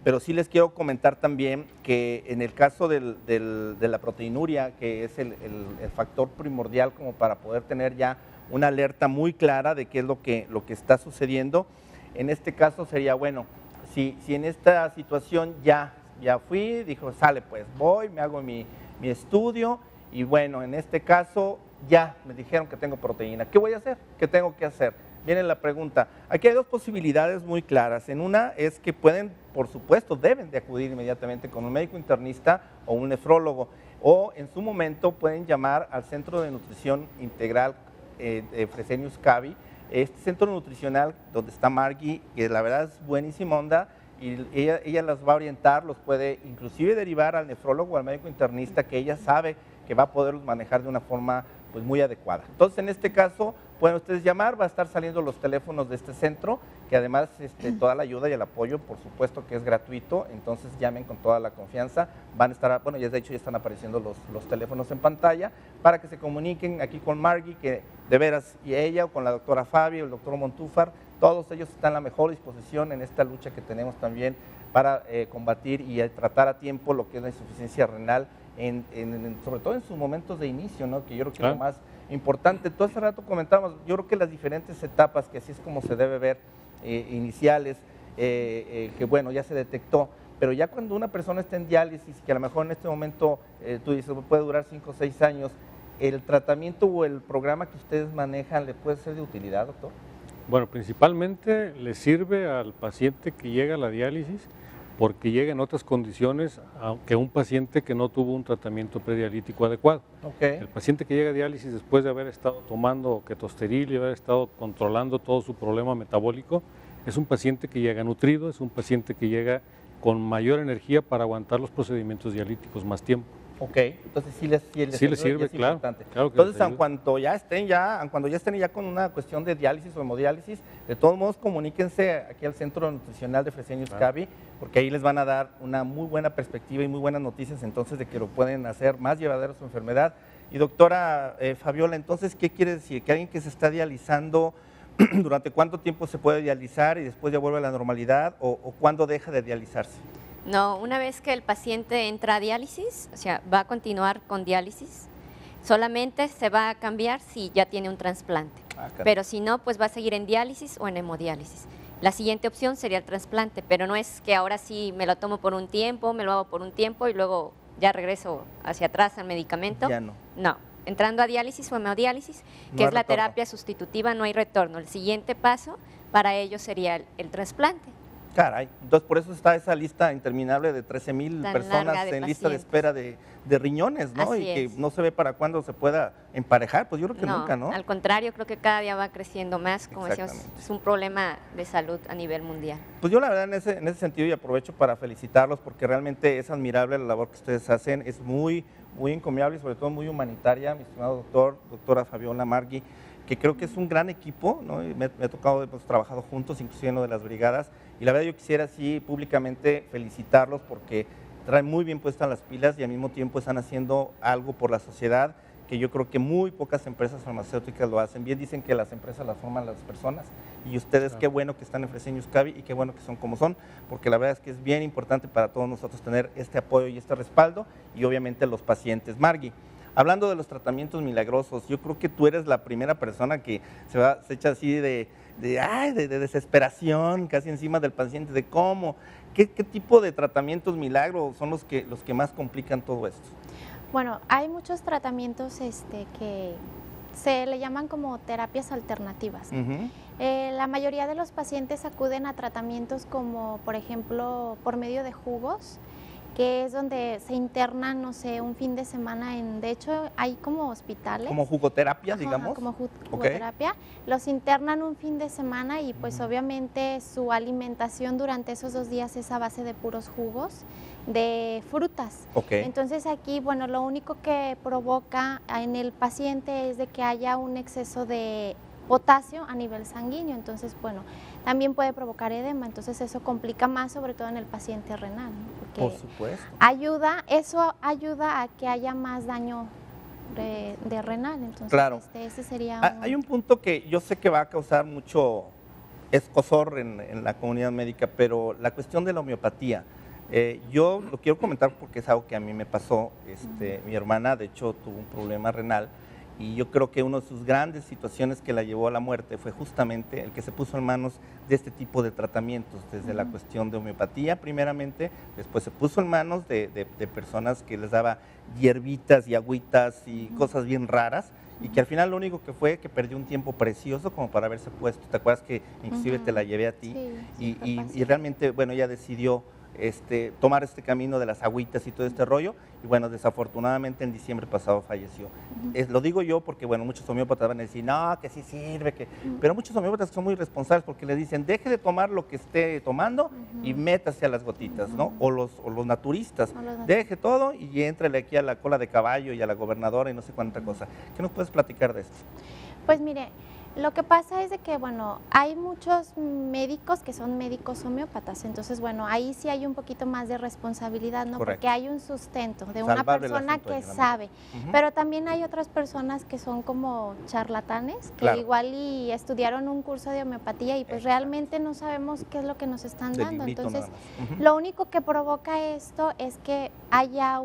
[SPEAKER 1] pero sí les quiero comentar también que en el caso de la proteinuria, que es el factor primordial como para poder tener ya una alerta muy clara de qué es lo que está sucediendo, en este caso sería, bueno, si en esta situación ya fui, dijo, sale pues, voy, me hago mi estudio y bueno, en este caso ya me dijeron que tengo proteína, ¿qué voy a hacer? ¿Qué tengo que hacer? Viene la pregunta. Aquí hay dos posibilidades muy claras. En una es que pueden, por supuesto, deben de acudir inmediatamente con un médico internista o un nefrólogo, o en su momento pueden llamar al Centro de Nutrición Integral de Fresenius Kabi, este centro nutricional donde está Margui, que la verdad es buenísima onda, y ella las va a orientar, los puede inclusive derivar al nefrólogo o al médico internista que ella sabe que va a poderlos manejar de una forma pues muy adecuada. Entonces, en este caso, pueden ustedes llamar, va a estar saliendo los teléfonos de este centro, que además toda la ayuda y el apoyo, por supuesto que es gratuito, entonces llamen con toda la confianza, van a estar, bueno, ya de hecho ya están apareciendo los teléfonos en pantalla, para que se comuniquen aquí con Margui, que de veras, y ella, o con la doctora Fabi, o el doctor Montúfar, todos ellos están a la mejor disposición en esta lucha que tenemos también para combatir y tratar a tiempo lo que es la insuficiencia renal, sobre todo en sus momentos de inicio, ¿no? Que yo creo que es lo más importante. Tú hace rato comentábamos, yo creo que las diferentes etapas, que así es como se debe ver, iniciales, que bueno, ya se detectó, pero ya cuando una persona está en diálisis, que a lo mejor en este momento, tú dices, puede durar 5 o 6 años, ¿El tratamiento o el programa que ustedes manejan le puede ser de utilidad, doctor?
[SPEAKER 3] Bueno, principalmente le sirve al paciente que llega a la diálisis porque llega en otras condiciones que un paciente que no tuvo un tratamiento predialítico adecuado.
[SPEAKER 1] Okay.
[SPEAKER 3] El paciente que llega a diálisis después de haber estado tomando ketosteril y haber estado controlando todo su problema metabólico, es un paciente que llega nutrido, es un paciente que llega con mayor energía para aguantar los procedimientos dialíticos más tiempo.
[SPEAKER 1] Ok, entonces sí les
[SPEAKER 3] sirve, claro, claro que
[SPEAKER 1] entonces,
[SPEAKER 3] les ayuda.
[SPEAKER 1] cuando ya estén ya con una cuestión de diálisis o hemodiálisis, de todos modos comuníquense aquí al Centro Nutricional de Fresenius Kabi, porque ahí les van a dar una muy buena perspectiva y muy buenas noticias entonces de que lo pueden hacer más llevadero su enfermedad. Y doctora Fabiola, entonces, ¿qué quiere decir? Que alguien que se está dializando, ¿durante cuánto tiempo se puede dializar y después ya vuelve a la normalidad o cuándo deja de dializarse?
[SPEAKER 2] No, una vez que el paciente entra a diálisis, o sea, va a continuar con diálisis, solamente se va a cambiar si ya tiene un trasplante. Pero si no, pues va a seguir en diálisis o en hemodiálisis. La siguiente opción sería el trasplante, pero no es que ahora sí me lo tomo por un tiempo, me lo hago por un tiempo y luego ya regreso hacia atrás al medicamento.
[SPEAKER 1] Ya no.
[SPEAKER 2] No, entrando a diálisis o hemodiálisis,
[SPEAKER 1] No
[SPEAKER 2] que
[SPEAKER 1] hay
[SPEAKER 2] es la
[SPEAKER 1] retorno.
[SPEAKER 2] terapia sustitutiva, no hay retorno. El siguiente paso para ello sería el trasplante.
[SPEAKER 1] Caray, entonces por eso está esa lista interminable de 13,000
[SPEAKER 2] Tan
[SPEAKER 1] personas
[SPEAKER 2] larga de
[SPEAKER 1] en lista de
[SPEAKER 2] pacientes.
[SPEAKER 1] espera de riñones, ¿no?
[SPEAKER 2] Así
[SPEAKER 1] Y que
[SPEAKER 2] es.
[SPEAKER 1] no se ve para cuándo se pueda emparejar, pues yo creo que nunca, ¿no?
[SPEAKER 2] Al contrario, creo que cada día va creciendo más, como decíamos,
[SPEAKER 1] Exactamente.
[SPEAKER 2] es un problema de salud a nivel mundial.
[SPEAKER 1] Pues yo la verdad en ese sentido y aprovecho para felicitarlos porque realmente es admirable la labor que ustedes hacen, es muy encomiable y sobre todo muy humanitaria, mi estimado doctor, doctora Fabiola Margui, que creo que es un gran equipo, ¿no? Y me ha tocado, hemos trabajado juntos, inclusive en lo de las brigadas, y la verdad yo quisiera así públicamente felicitarlos porque traen muy bien puestas las pilas y al mismo tiempo están haciendo algo por la sociedad que yo creo que muy pocas empresas farmacéuticas lo hacen. Bien dicen que las empresas las forman las personas y ustedes
[SPEAKER 3] Claro.
[SPEAKER 1] qué bueno que están en Fresenius Kabi y qué bueno que son como son, porque la verdad es que es bien importante para todos nosotros tener este apoyo y este respaldo y obviamente los pacientes. Margui, hablando de los tratamientos milagrosos, yo creo que tú eres la primera persona que se echa así de desesperación casi encima del paciente, de cómo, qué tipo de tratamientos milagros son los que más complican todo esto.
[SPEAKER 4] Bueno, hay muchos tratamientos que se le llaman como terapias alternativas.
[SPEAKER 1] Ujú.
[SPEAKER 4] La mayoría de los pacientes acuden a tratamientos como, por ejemplo, por medio de jugos, que es donde se internan, no sé, un fin de semana de hecho, hay como hospitales.
[SPEAKER 1] Como jugoterapia,
[SPEAKER 4] Ajá,
[SPEAKER 1] digamos.
[SPEAKER 4] como
[SPEAKER 1] Ok.
[SPEAKER 4] jugoterapia. Los internan un fin de semana y pues obviamente su alimentación durante esos 2 días es a base de puros jugos de frutas.
[SPEAKER 1] Ok.
[SPEAKER 4] Entonces aquí, bueno, lo único que provoca en el paciente es de que haya un exceso de potasio a nivel sanguíneo, entonces, bueno, también puede provocar edema, entonces eso complica más, sobre todo en el paciente renal, ¿no?
[SPEAKER 1] Por
[SPEAKER 4] Porque
[SPEAKER 1] supuesto.
[SPEAKER 4] eso ayuda a que haya más daño de renal, entonces
[SPEAKER 1] Claro.
[SPEAKER 4] ese sería
[SPEAKER 1] Hay un punto que yo sé que va a causar mucho escozor en la comunidad médica, pero la cuestión de la homeopatía. Yo lo quiero comentar porque es algo que a mí me pasó. Mi hermana, de hecho, tuvo un problema renal y yo creo que una de sus grandes situaciones que la llevó a la muerte fue justamente el que se puso en manos de este tipo de tratamientos, desde la cuestión de homeopatía primeramente, después se puso en manos de personas que les daba hierbitas y agüitas y cosas bien raras, y que al final lo único que fue que perdió un tiempo precioso como para haberse puesto. ¿Te acuerdas que inclusive te la llevé a ti?
[SPEAKER 4] Sí,
[SPEAKER 1] Y realmente, bueno, ella decidió tomar este camino de las agüitas y todo este rollo, y bueno, desafortunadamente en diciembre pasado falleció. Lo digo yo porque, bueno, muchos homeópatas van a decir, no, que sí sirve, pero muchos homeópatas son muy responsables porque le dicen, deje de tomar lo que esté tomando y métase a las gotitas, ¿no? O los naturistas, deje todo y éntrale aquí a la cola de caballo y a la gobernadora y no sé cuánta cosa. ¿Qué nos puedes platicar de esto?
[SPEAKER 4] Pues mire, lo que pasa es de que, bueno, hay muchos médicos que son médicos homeópatas, entonces, bueno, ahí sí hay un poquito más de responsabilidad, ¿no?
[SPEAKER 1] Correcto.
[SPEAKER 4] Porque hay un sustento de una
[SPEAKER 1] Salvable el
[SPEAKER 4] persona
[SPEAKER 1] asunto
[SPEAKER 4] que
[SPEAKER 1] ahí, la
[SPEAKER 4] sabe,
[SPEAKER 1] Ujú.
[SPEAKER 4] pero también hay otras personas que son como charlatanes, que
[SPEAKER 1] Claro.
[SPEAKER 4] igual y estudiaron un curso de homeopatía y pues
[SPEAKER 1] Exacto.
[SPEAKER 4] realmente no sabemos qué es lo que nos están
[SPEAKER 1] De
[SPEAKER 4] dando,
[SPEAKER 1] librito
[SPEAKER 4] entonces,
[SPEAKER 1] nada más. Ujú.
[SPEAKER 4] lo único que provoca esto es que haya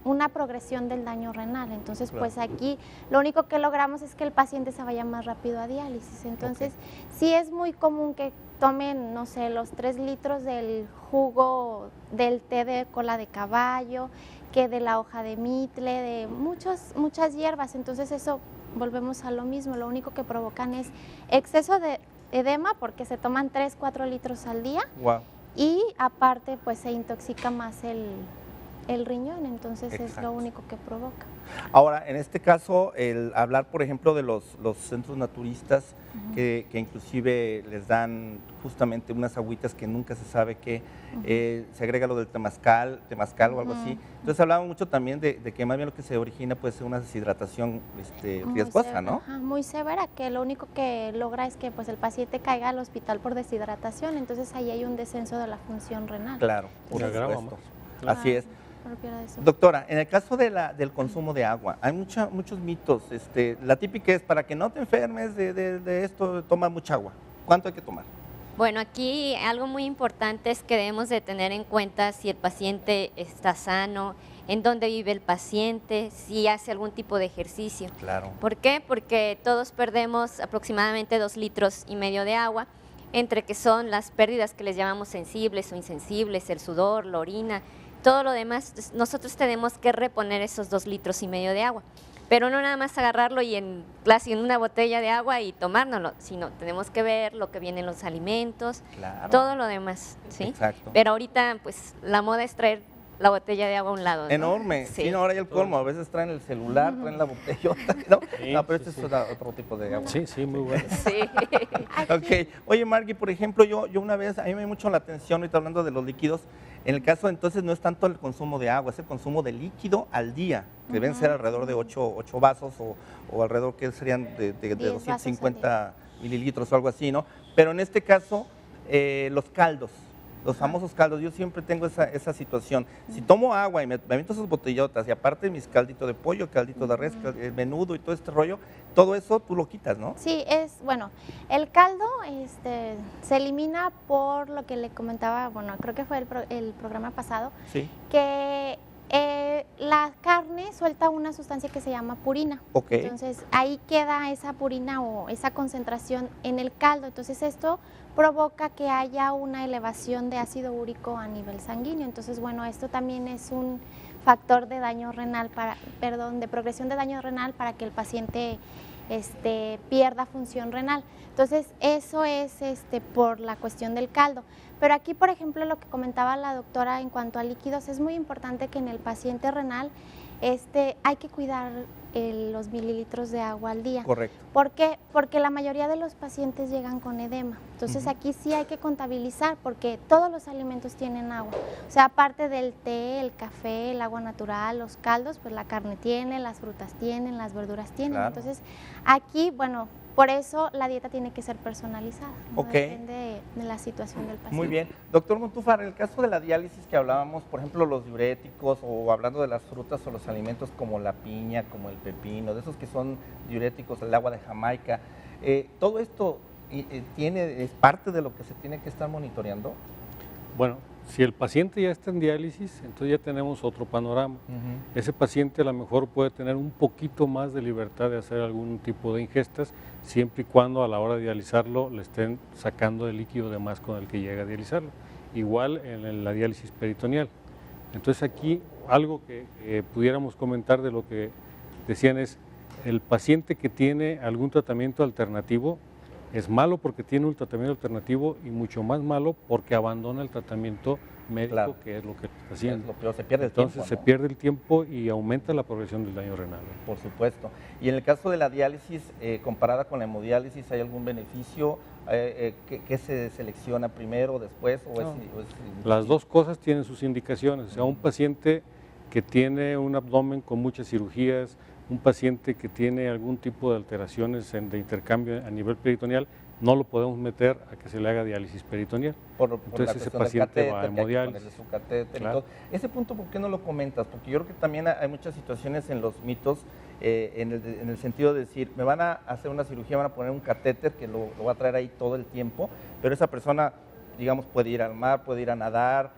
[SPEAKER 4] una progresión del daño renal. Entonces,
[SPEAKER 1] Claro.
[SPEAKER 4] pues aquí lo único que logramos es que el paciente se vaya más rápido a diálisis. Entonces, sí es muy común que tomen, no sé, los 3 litros del jugo del té de cola de caballo, que de la hoja de mitle, de muchas hierbas. Entonces, eso volvemos a lo mismo. Lo único que provocan es exceso de edema porque se toman 3, 4 litros al día.
[SPEAKER 1] Wow.
[SPEAKER 4] Y aparte, pues se intoxica más el riñón, entonces es
[SPEAKER 1] Exacto.
[SPEAKER 4] lo único que provoca.
[SPEAKER 1] Ahora, en este caso, el hablar, por ejemplo, de los centros naturistas, que inclusive les dan justamente unas agüitas que nunca se sabe qué, se agrega lo del temazcal o algo así. Entonces hablaba mucho también de que más bien lo que se origina puede ser una deshidratación
[SPEAKER 4] Muy
[SPEAKER 1] riesgosa,
[SPEAKER 4] severa,
[SPEAKER 1] ¿no?
[SPEAKER 4] ajá, muy severa, que lo único que logra es que pues el paciente caiga al hospital por deshidratación, entonces ahí hay un descenso de la función renal.
[SPEAKER 1] Claro, por
[SPEAKER 3] Se agrava
[SPEAKER 1] supuesto.
[SPEAKER 3] más.
[SPEAKER 1] Así es.
[SPEAKER 4] Por pierde eso.
[SPEAKER 1] Doctora, en el caso del consumo de agua, hay muchos mitos. La típica es, para que no te enfermes de esto, toma mucha agua. ¿Cuánto hay que tomar?
[SPEAKER 2] Bueno, aquí algo muy importante es que debemos de tener en cuenta si el paciente está sano, en dónde vive el paciente, si hace algún tipo de ejercicio.
[SPEAKER 1] Claro.
[SPEAKER 2] ¿Por qué? Porque todos perdemos aproximadamente 2,5 litros de agua, entre que son las pérdidas que les llamamos sensibles o insensibles, el sudor, la orina, todo lo demás. Nosotros tenemos que reponer esos 2,5 litros de agua. Pero no nada más agarrarlo y en una botella de agua y tomárnoslo, sino tenemos que ver lo que viene en los alimentos,
[SPEAKER 1] Claro.
[SPEAKER 2] todo lo demás, ¿sí?
[SPEAKER 1] Exacto.
[SPEAKER 2] Pero ahorita, pues, la moda es traer la botella de agua a un lado, ¿no?
[SPEAKER 1] Enorme.
[SPEAKER 2] Sí.
[SPEAKER 1] Sí, no, ahora ya el colmo. A veces traen el celular, traen la botellota, ¿no?
[SPEAKER 3] Sí,
[SPEAKER 1] No, pero
[SPEAKER 3] sí,
[SPEAKER 1] este
[SPEAKER 3] sí.
[SPEAKER 1] es otro tipo de agua.
[SPEAKER 3] Sí, sí, muy bueno.
[SPEAKER 2] Sí.
[SPEAKER 1] Ok. Oye, Margui, por ejemplo, yo una vez, a mí me dio mucho la atención, ahorita hablando de los líquidos, en el caso entonces no es tanto el consumo de agua, es el consumo de líquido al día, que deben ser alrededor de 8 vasos o alrededor que serían de
[SPEAKER 4] 10 vasos al
[SPEAKER 1] 250 mililitros o algo así, ¿no? Pero en este caso, los caldos. Los famosos caldos, yo siempre tengo esa situación. Si tomo agua y me aviento esas botellotas y aparte mis calditos de pollo, caldito de res, menudo y todo este rollo, todo eso tú lo quitas, ¿no?
[SPEAKER 4] Sí, bueno, el caldo se elimina por lo que le comentaba, bueno, creo que fue el programa pasado,
[SPEAKER 1] Sí.
[SPEAKER 4] que la carne suelta una sustancia que se llama purina.
[SPEAKER 1] Ok.
[SPEAKER 4] Entonces ahí queda esa purina o esa concentración en el caldo. Entonces esto provoca que haya una elevación de ácido úrico a nivel sanguíneo. Entonces, bueno, esto también es un factor de daño renal de progresión de daño renal para que el paciente pierda función renal. Entonces, eso es por la cuestión del caldo. Pero aquí, por ejemplo, lo que comentaba la doctora en cuanto a líquidos, es muy importante que en el paciente renal hay que cuidar los mililitros de agua al día.
[SPEAKER 1] Correcto.
[SPEAKER 4] ¿Por qué? Porque la mayoría de los pacientes llegan con edema. Entonces,
[SPEAKER 1] Ujú.
[SPEAKER 4] aquí sí hay que contabilizar porque todos los alimentos tienen agua. O sea, aparte del té, el café, el agua natural, los caldos, pues la carne tiene, las frutas tienen, las verduras tienen.
[SPEAKER 1] Claro.
[SPEAKER 4] Entonces, aquí, bueno, por eso la dieta tiene que ser personalizada. ¿no?
[SPEAKER 1] Ok.
[SPEAKER 4] Depende de la situación del paciente.
[SPEAKER 1] Muy bien. Doctor Montúfar, en el caso de la diálisis que hablábamos, por ejemplo, los diuréticos o hablando de las frutas o los alimentos como la piña, como el pepino, de esos que son diuréticos, el agua de Jamaica, ¿todo esto es parte de lo que se tiene que estar monitoreando?
[SPEAKER 3] Bueno, si el paciente ya está en diálisis, entonces ya tenemos otro panorama. Ese paciente a lo mejor puede tener un poquito más de libertad de hacer algún tipo de ingestas, siempre y cuando a la hora de dializarlo le estén sacando el líquido de más con el que llega a dializarlo. Igual en la diálisis peritoneal. Entonces aquí algo que pudiéramos comentar de lo que decían es, el paciente que tiene algún tratamiento alternativo, es malo porque tiene un tratamiento alternativo y mucho más malo porque abandona el tratamiento médico,
[SPEAKER 1] Claro.
[SPEAKER 3] que es lo que está
[SPEAKER 1] Es
[SPEAKER 3] haciendo.
[SPEAKER 1] lo peor, se pierde el
[SPEAKER 3] Entonces
[SPEAKER 1] tiempo,
[SPEAKER 3] se
[SPEAKER 1] ¿no?
[SPEAKER 3] pierde el tiempo y aumenta la progresión del daño renal.
[SPEAKER 1] Por supuesto. Y en el caso de la diálisis, comparada con la hemodiálisis, ¿hay algún beneficio? ¿Qué se selecciona primero o después?
[SPEAKER 3] No. Las dos cosas tienen sus indicaciones. O sea, un paciente que tiene un abdomen con muchas cirugías, un paciente que tiene algún tipo de alteraciones de intercambio a nivel peritoneal, no lo podemos meter a que se le haga diálisis peritoneal. Entonces ese paciente va a hemodiálisis. Claro.
[SPEAKER 1] Ese punto, ¿por qué no lo comentas? Porque yo creo que también hay muchas situaciones en los mitos, en el sentido de decir, me van a hacer una cirugía, van a poner un catéter que lo va a traer ahí todo el tiempo, pero esa persona, digamos, puede ir al mar, puede ir a nadar,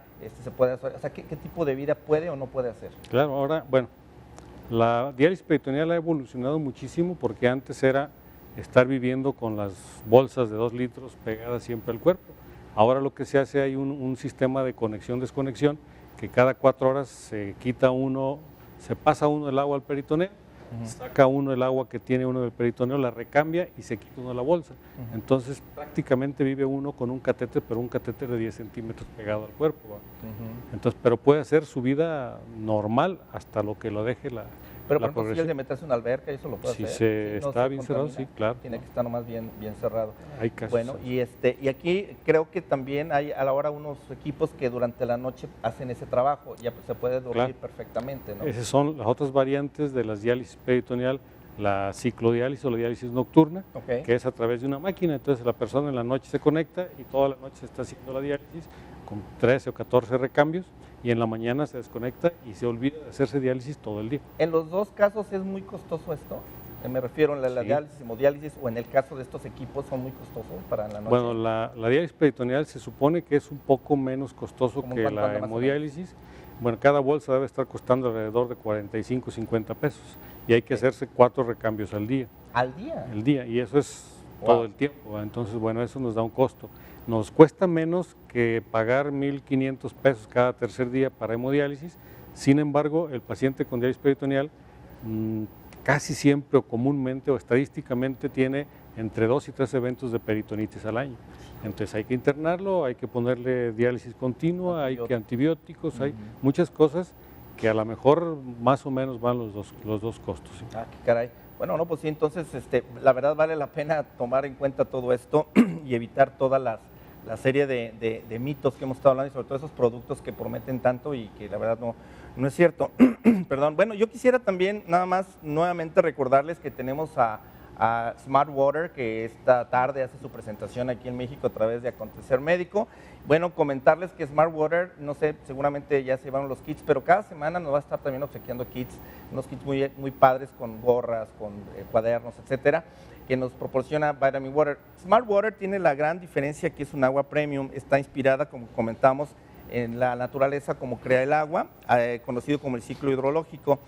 [SPEAKER 1] se puede hacer, o sea, ¿qué tipo de vida puede o no puede hacer?
[SPEAKER 3] Claro, ahora, bueno, la diálisis peritoneal ha evolucionado muchísimo porque antes era estar viviendo con las bolsas de 2 litros pegadas siempre al cuerpo. Ahora lo que se hace, hay un sistema de conexión-desconexión que cada 4 horas se quita uno, se pasa uno el agua al peritoneo, saca uno el agua que tiene uno del peritoneo, la recambia y se quita uno la bolsa. Entonces prácticamente vive uno con un catéter, pero un catéter de 10 centímetros pegado al cuerpo. Entonces, pero puede hacer su vida normal hasta lo que lo deje la
[SPEAKER 1] Pero por
[SPEAKER 3] la
[SPEAKER 1] ejemplo, si
[SPEAKER 3] progresión.
[SPEAKER 1] el de meterse en una alberca, eso lo puede
[SPEAKER 3] Si
[SPEAKER 1] hacer.
[SPEAKER 3] se
[SPEAKER 1] no
[SPEAKER 3] está
[SPEAKER 1] se
[SPEAKER 3] bien cerrado,
[SPEAKER 1] contamina,
[SPEAKER 3] sí, claro.
[SPEAKER 1] Tiene que estar nomás bien cerrado.
[SPEAKER 3] Hay casos
[SPEAKER 1] Bueno,
[SPEAKER 3] así.
[SPEAKER 1] y aquí creo que también hay a la hora unos equipos que durante la noche hacen ese trabajo, ya se puede dormir
[SPEAKER 3] Claro.
[SPEAKER 1] perfectamente, ¿no?
[SPEAKER 3] Esas son las otras variantes de la diálisis peritoneal, la ciclodiálisis o la diálisis nocturna,
[SPEAKER 1] Ok.
[SPEAKER 3] que es a través de una máquina. Entonces la persona en la noche se conecta y toda la noche se está haciendo la diálisis con 13 o 14 recambios y en la mañana se desconecta y se olvida de hacerse diálisis todo el día.
[SPEAKER 1] En los dos casos es muy costoso esto. Me refiero a la
[SPEAKER 3] Sí.
[SPEAKER 1] diálisis, hemodiálisis, o en el caso de estos equipos son muy costosos para la noche.
[SPEAKER 3] Bueno, la diálisis peritoneal se supone que es un poco menos costoso
[SPEAKER 1] ¿Cómo
[SPEAKER 3] que
[SPEAKER 1] cuánto
[SPEAKER 3] la
[SPEAKER 1] anda más o menos?
[SPEAKER 3] hemodiálisis. Bueno, cada bolsa debe estar costando alrededor de 45, 50 pesos y hay que hacerse 4 recambios al día.
[SPEAKER 1] ¿Al día?
[SPEAKER 3] El día, y eso es
[SPEAKER 1] Wow.
[SPEAKER 3] todo el tiempo, ¿va? Entonces, bueno, eso nos da un costo. Nos cuesta menos que pagar 1.500 pesos cada tercer día para hemodiálisis. Sin embargo, el paciente con diálisis peritoneal casi siempre o comúnmente o estadísticamente tiene entre 2 y 3 eventos de peritonitis al año. Entonces hay que internarlo, hay que ponerle diálisis continua, hay que antibióticos, hay muchas cosas que a lo mejor más o menos van los dos costos. ¿Sí?
[SPEAKER 1] Ah, qué caray. Bueno, no, pues sí, entonces la verdad vale la pena tomar en cuenta todo esto y evitar toda la serie de mitos que hemos estado hablando y sobre todo esos productos que prometen tanto y que la verdad no es cierto. Perdón. Bueno, yo quisiera también nada más nuevamente recordarles que tenemos a Smart Water, que esta tarde hace su presentación aquí en México a través de Acontecer Médico. Bueno, comentarles que Smart Water, no sé, seguramente ya se llevaron los kits, pero cada semana nos va a estar también obsequiando kits, unos kits muy padres con gorras, con cuadernos, etcétera, que nos proporciona Vitamin Water. Smart Water tiene la gran diferencia que es un agua premium, está inspirada, como comentamos, en la naturaleza como crea el agua, conocido como el ciclo hidrológico.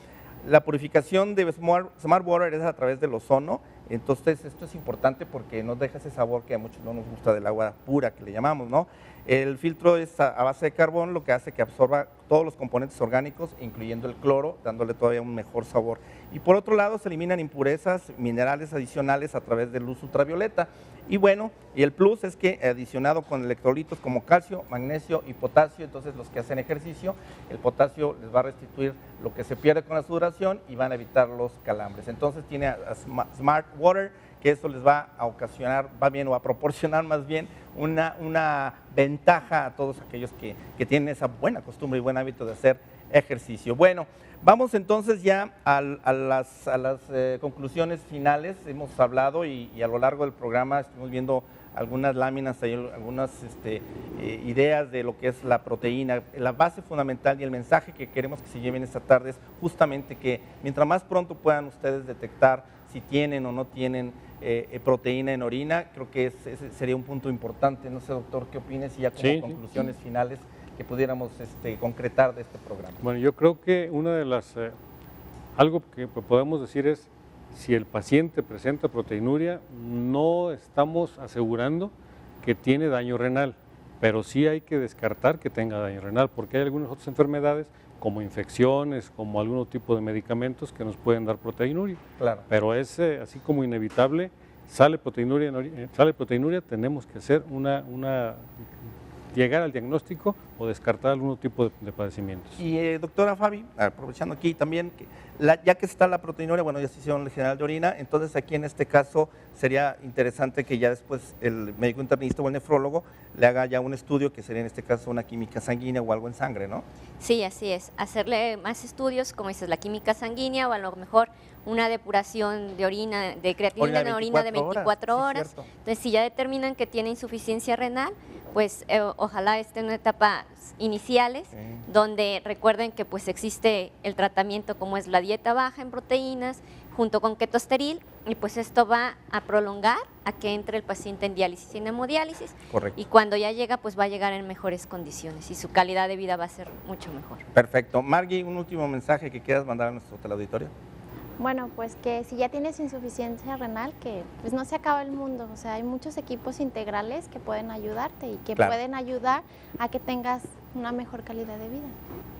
[SPEAKER 1] La purificación de Smart Water es a través del ozono, entonces esto es importante porque nos deja ese sabor que a muchos no nos gusta del agua pura que le llamamos, ¿no? El filtro es a base de carbón, lo que hace que absorba todos los componentes orgánicos, incluyendo el cloro, dándole todavía un mejor sabor. Y por otro lado, se eliminan impurezas, minerales adicionales a través de luz ultravioleta. Y bueno, y el plus es que adicionado con electrolitos como calcio, magnesio y potasio, entonces los que hacen ejercicio, el potasio les va a restituir lo que se pierde con la sudoración y van a evitar los calambres. Entonces tiene a Smart Water, que eso les va a ocasionar, va bien o a proporcionar más bien una ventaja a todos aquellos que tienen esa buena costumbre y buen hábito de hacer ejercicio. Bueno, vamos entonces ya a las conclusiones finales. Hemos hablado y a lo largo del programa estuvimos viendo algunas láminas, algunas ideas de lo que es la proteína. La base fundamental y el mensaje que queremos que se lleven esta tarde es justamente que mientras más pronto puedan ustedes detectar si tienen o no tienen proteína en orina, creo que ese sería un punto importante. No sé, doctor, ¿qué opines? Y ya como conclusiones finales que pudiéramos concretar de este programa.
[SPEAKER 3] Bueno, yo creo que una de las, algo que podemos decir es, si el paciente presenta proteinuria, no estamos asegurando que tiene daño renal, pero sí hay que descartar que tenga daño renal, porque hay algunas otras enfermedades, como infecciones, como algún tipo de medicamentos que nos pueden dar proteinuria.
[SPEAKER 1] Claro.
[SPEAKER 3] Pero es así como inevitable, sale proteinuria, tenemos que hacer llegar al diagnóstico o descartar algún tipo de padecimientos.
[SPEAKER 1] Y doctora Fabi, aprovechando aquí también, ya que está la proteinuria, bueno, ya se hicieron el general de orina, entonces aquí en este caso sería interesante que ya después el médico internista o el nefrólogo le haga ya un estudio, que sería en este caso una química sanguínea o algo en sangre, ¿no?
[SPEAKER 2] Sí, así es, hacerle más estudios, como dices, la química sanguínea o a lo mejor una depuración de orina, de creatinina en orina de 24 horas.
[SPEAKER 1] Sí,
[SPEAKER 2] entonces, si ya determinan que tiene insuficiencia renal, pues ojalá esté en etapas iniciales, donde recuerden que pues existe el tratamiento como es la dieta baja en proteínas, junto con ketosteril, y pues esto va a prolongar a que entre el paciente en diálisis y en hemodiálisis.
[SPEAKER 1] Correcto.
[SPEAKER 2] Y cuando ya llega, pues va a llegar en mejores condiciones y su calidad de vida va a ser mucho mejor.
[SPEAKER 1] Perfecto. Margui, un último mensaje que quieras mandar a nuestro teleauditorio.
[SPEAKER 4] Bueno, pues que si ya tienes insuficiencia renal, que pues no se acaba el mundo, o sea, hay muchos equipos integrales que pueden ayudarte y que
[SPEAKER 1] Claro.
[SPEAKER 4] pueden ayudar a que tengas una mejor calidad de vida.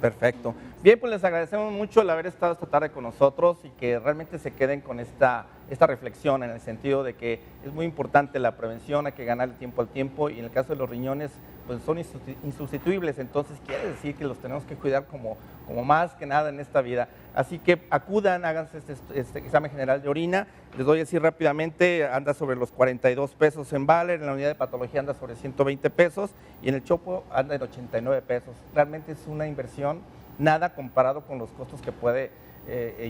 [SPEAKER 1] Perfecto. Bien, pues les agradecemos mucho el haber estado esta tarde con nosotros y que realmente se queden con esta reflexión en el sentido de que es muy importante la prevención, hay que ganar el tiempo al tiempo y en el caso de los riñones pues son insustituibles, entonces quiere decir que los tenemos que cuidar como más que nada en esta vida. Así que acudan, háganse este examen general de orina, les doy a decir rápidamente, anda sobre los 42 pesos en Baller, en la unidad de patología anda sobre 120 pesos y en el Chopo anda en 89 pesos. Realmente es una inversión nada comparado con los costos que puede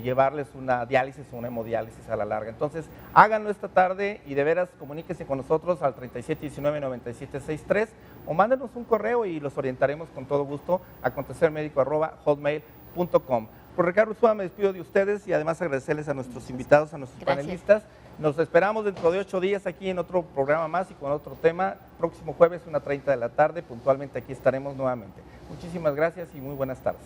[SPEAKER 1] llevarles una diálisis o una hemodiálisis a la larga. Entonces, háganlo esta tarde y de veras comuníquense con nosotros al 3719-9763 o mándenos un correo y los orientaremos con todo gusto a acontecermedico@hotmail.com. Por Ricardo Ursúa me despido de ustedes y además agradecerles a nuestros invitados, a nuestros panelistas. Nos esperamos dentro de 8 días aquí en otro programa más y con otro tema. Próximo jueves, 1:30 de la tarde, puntualmente aquí estaremos nuevamente. Muchísimas gracias y muy buenas tardes.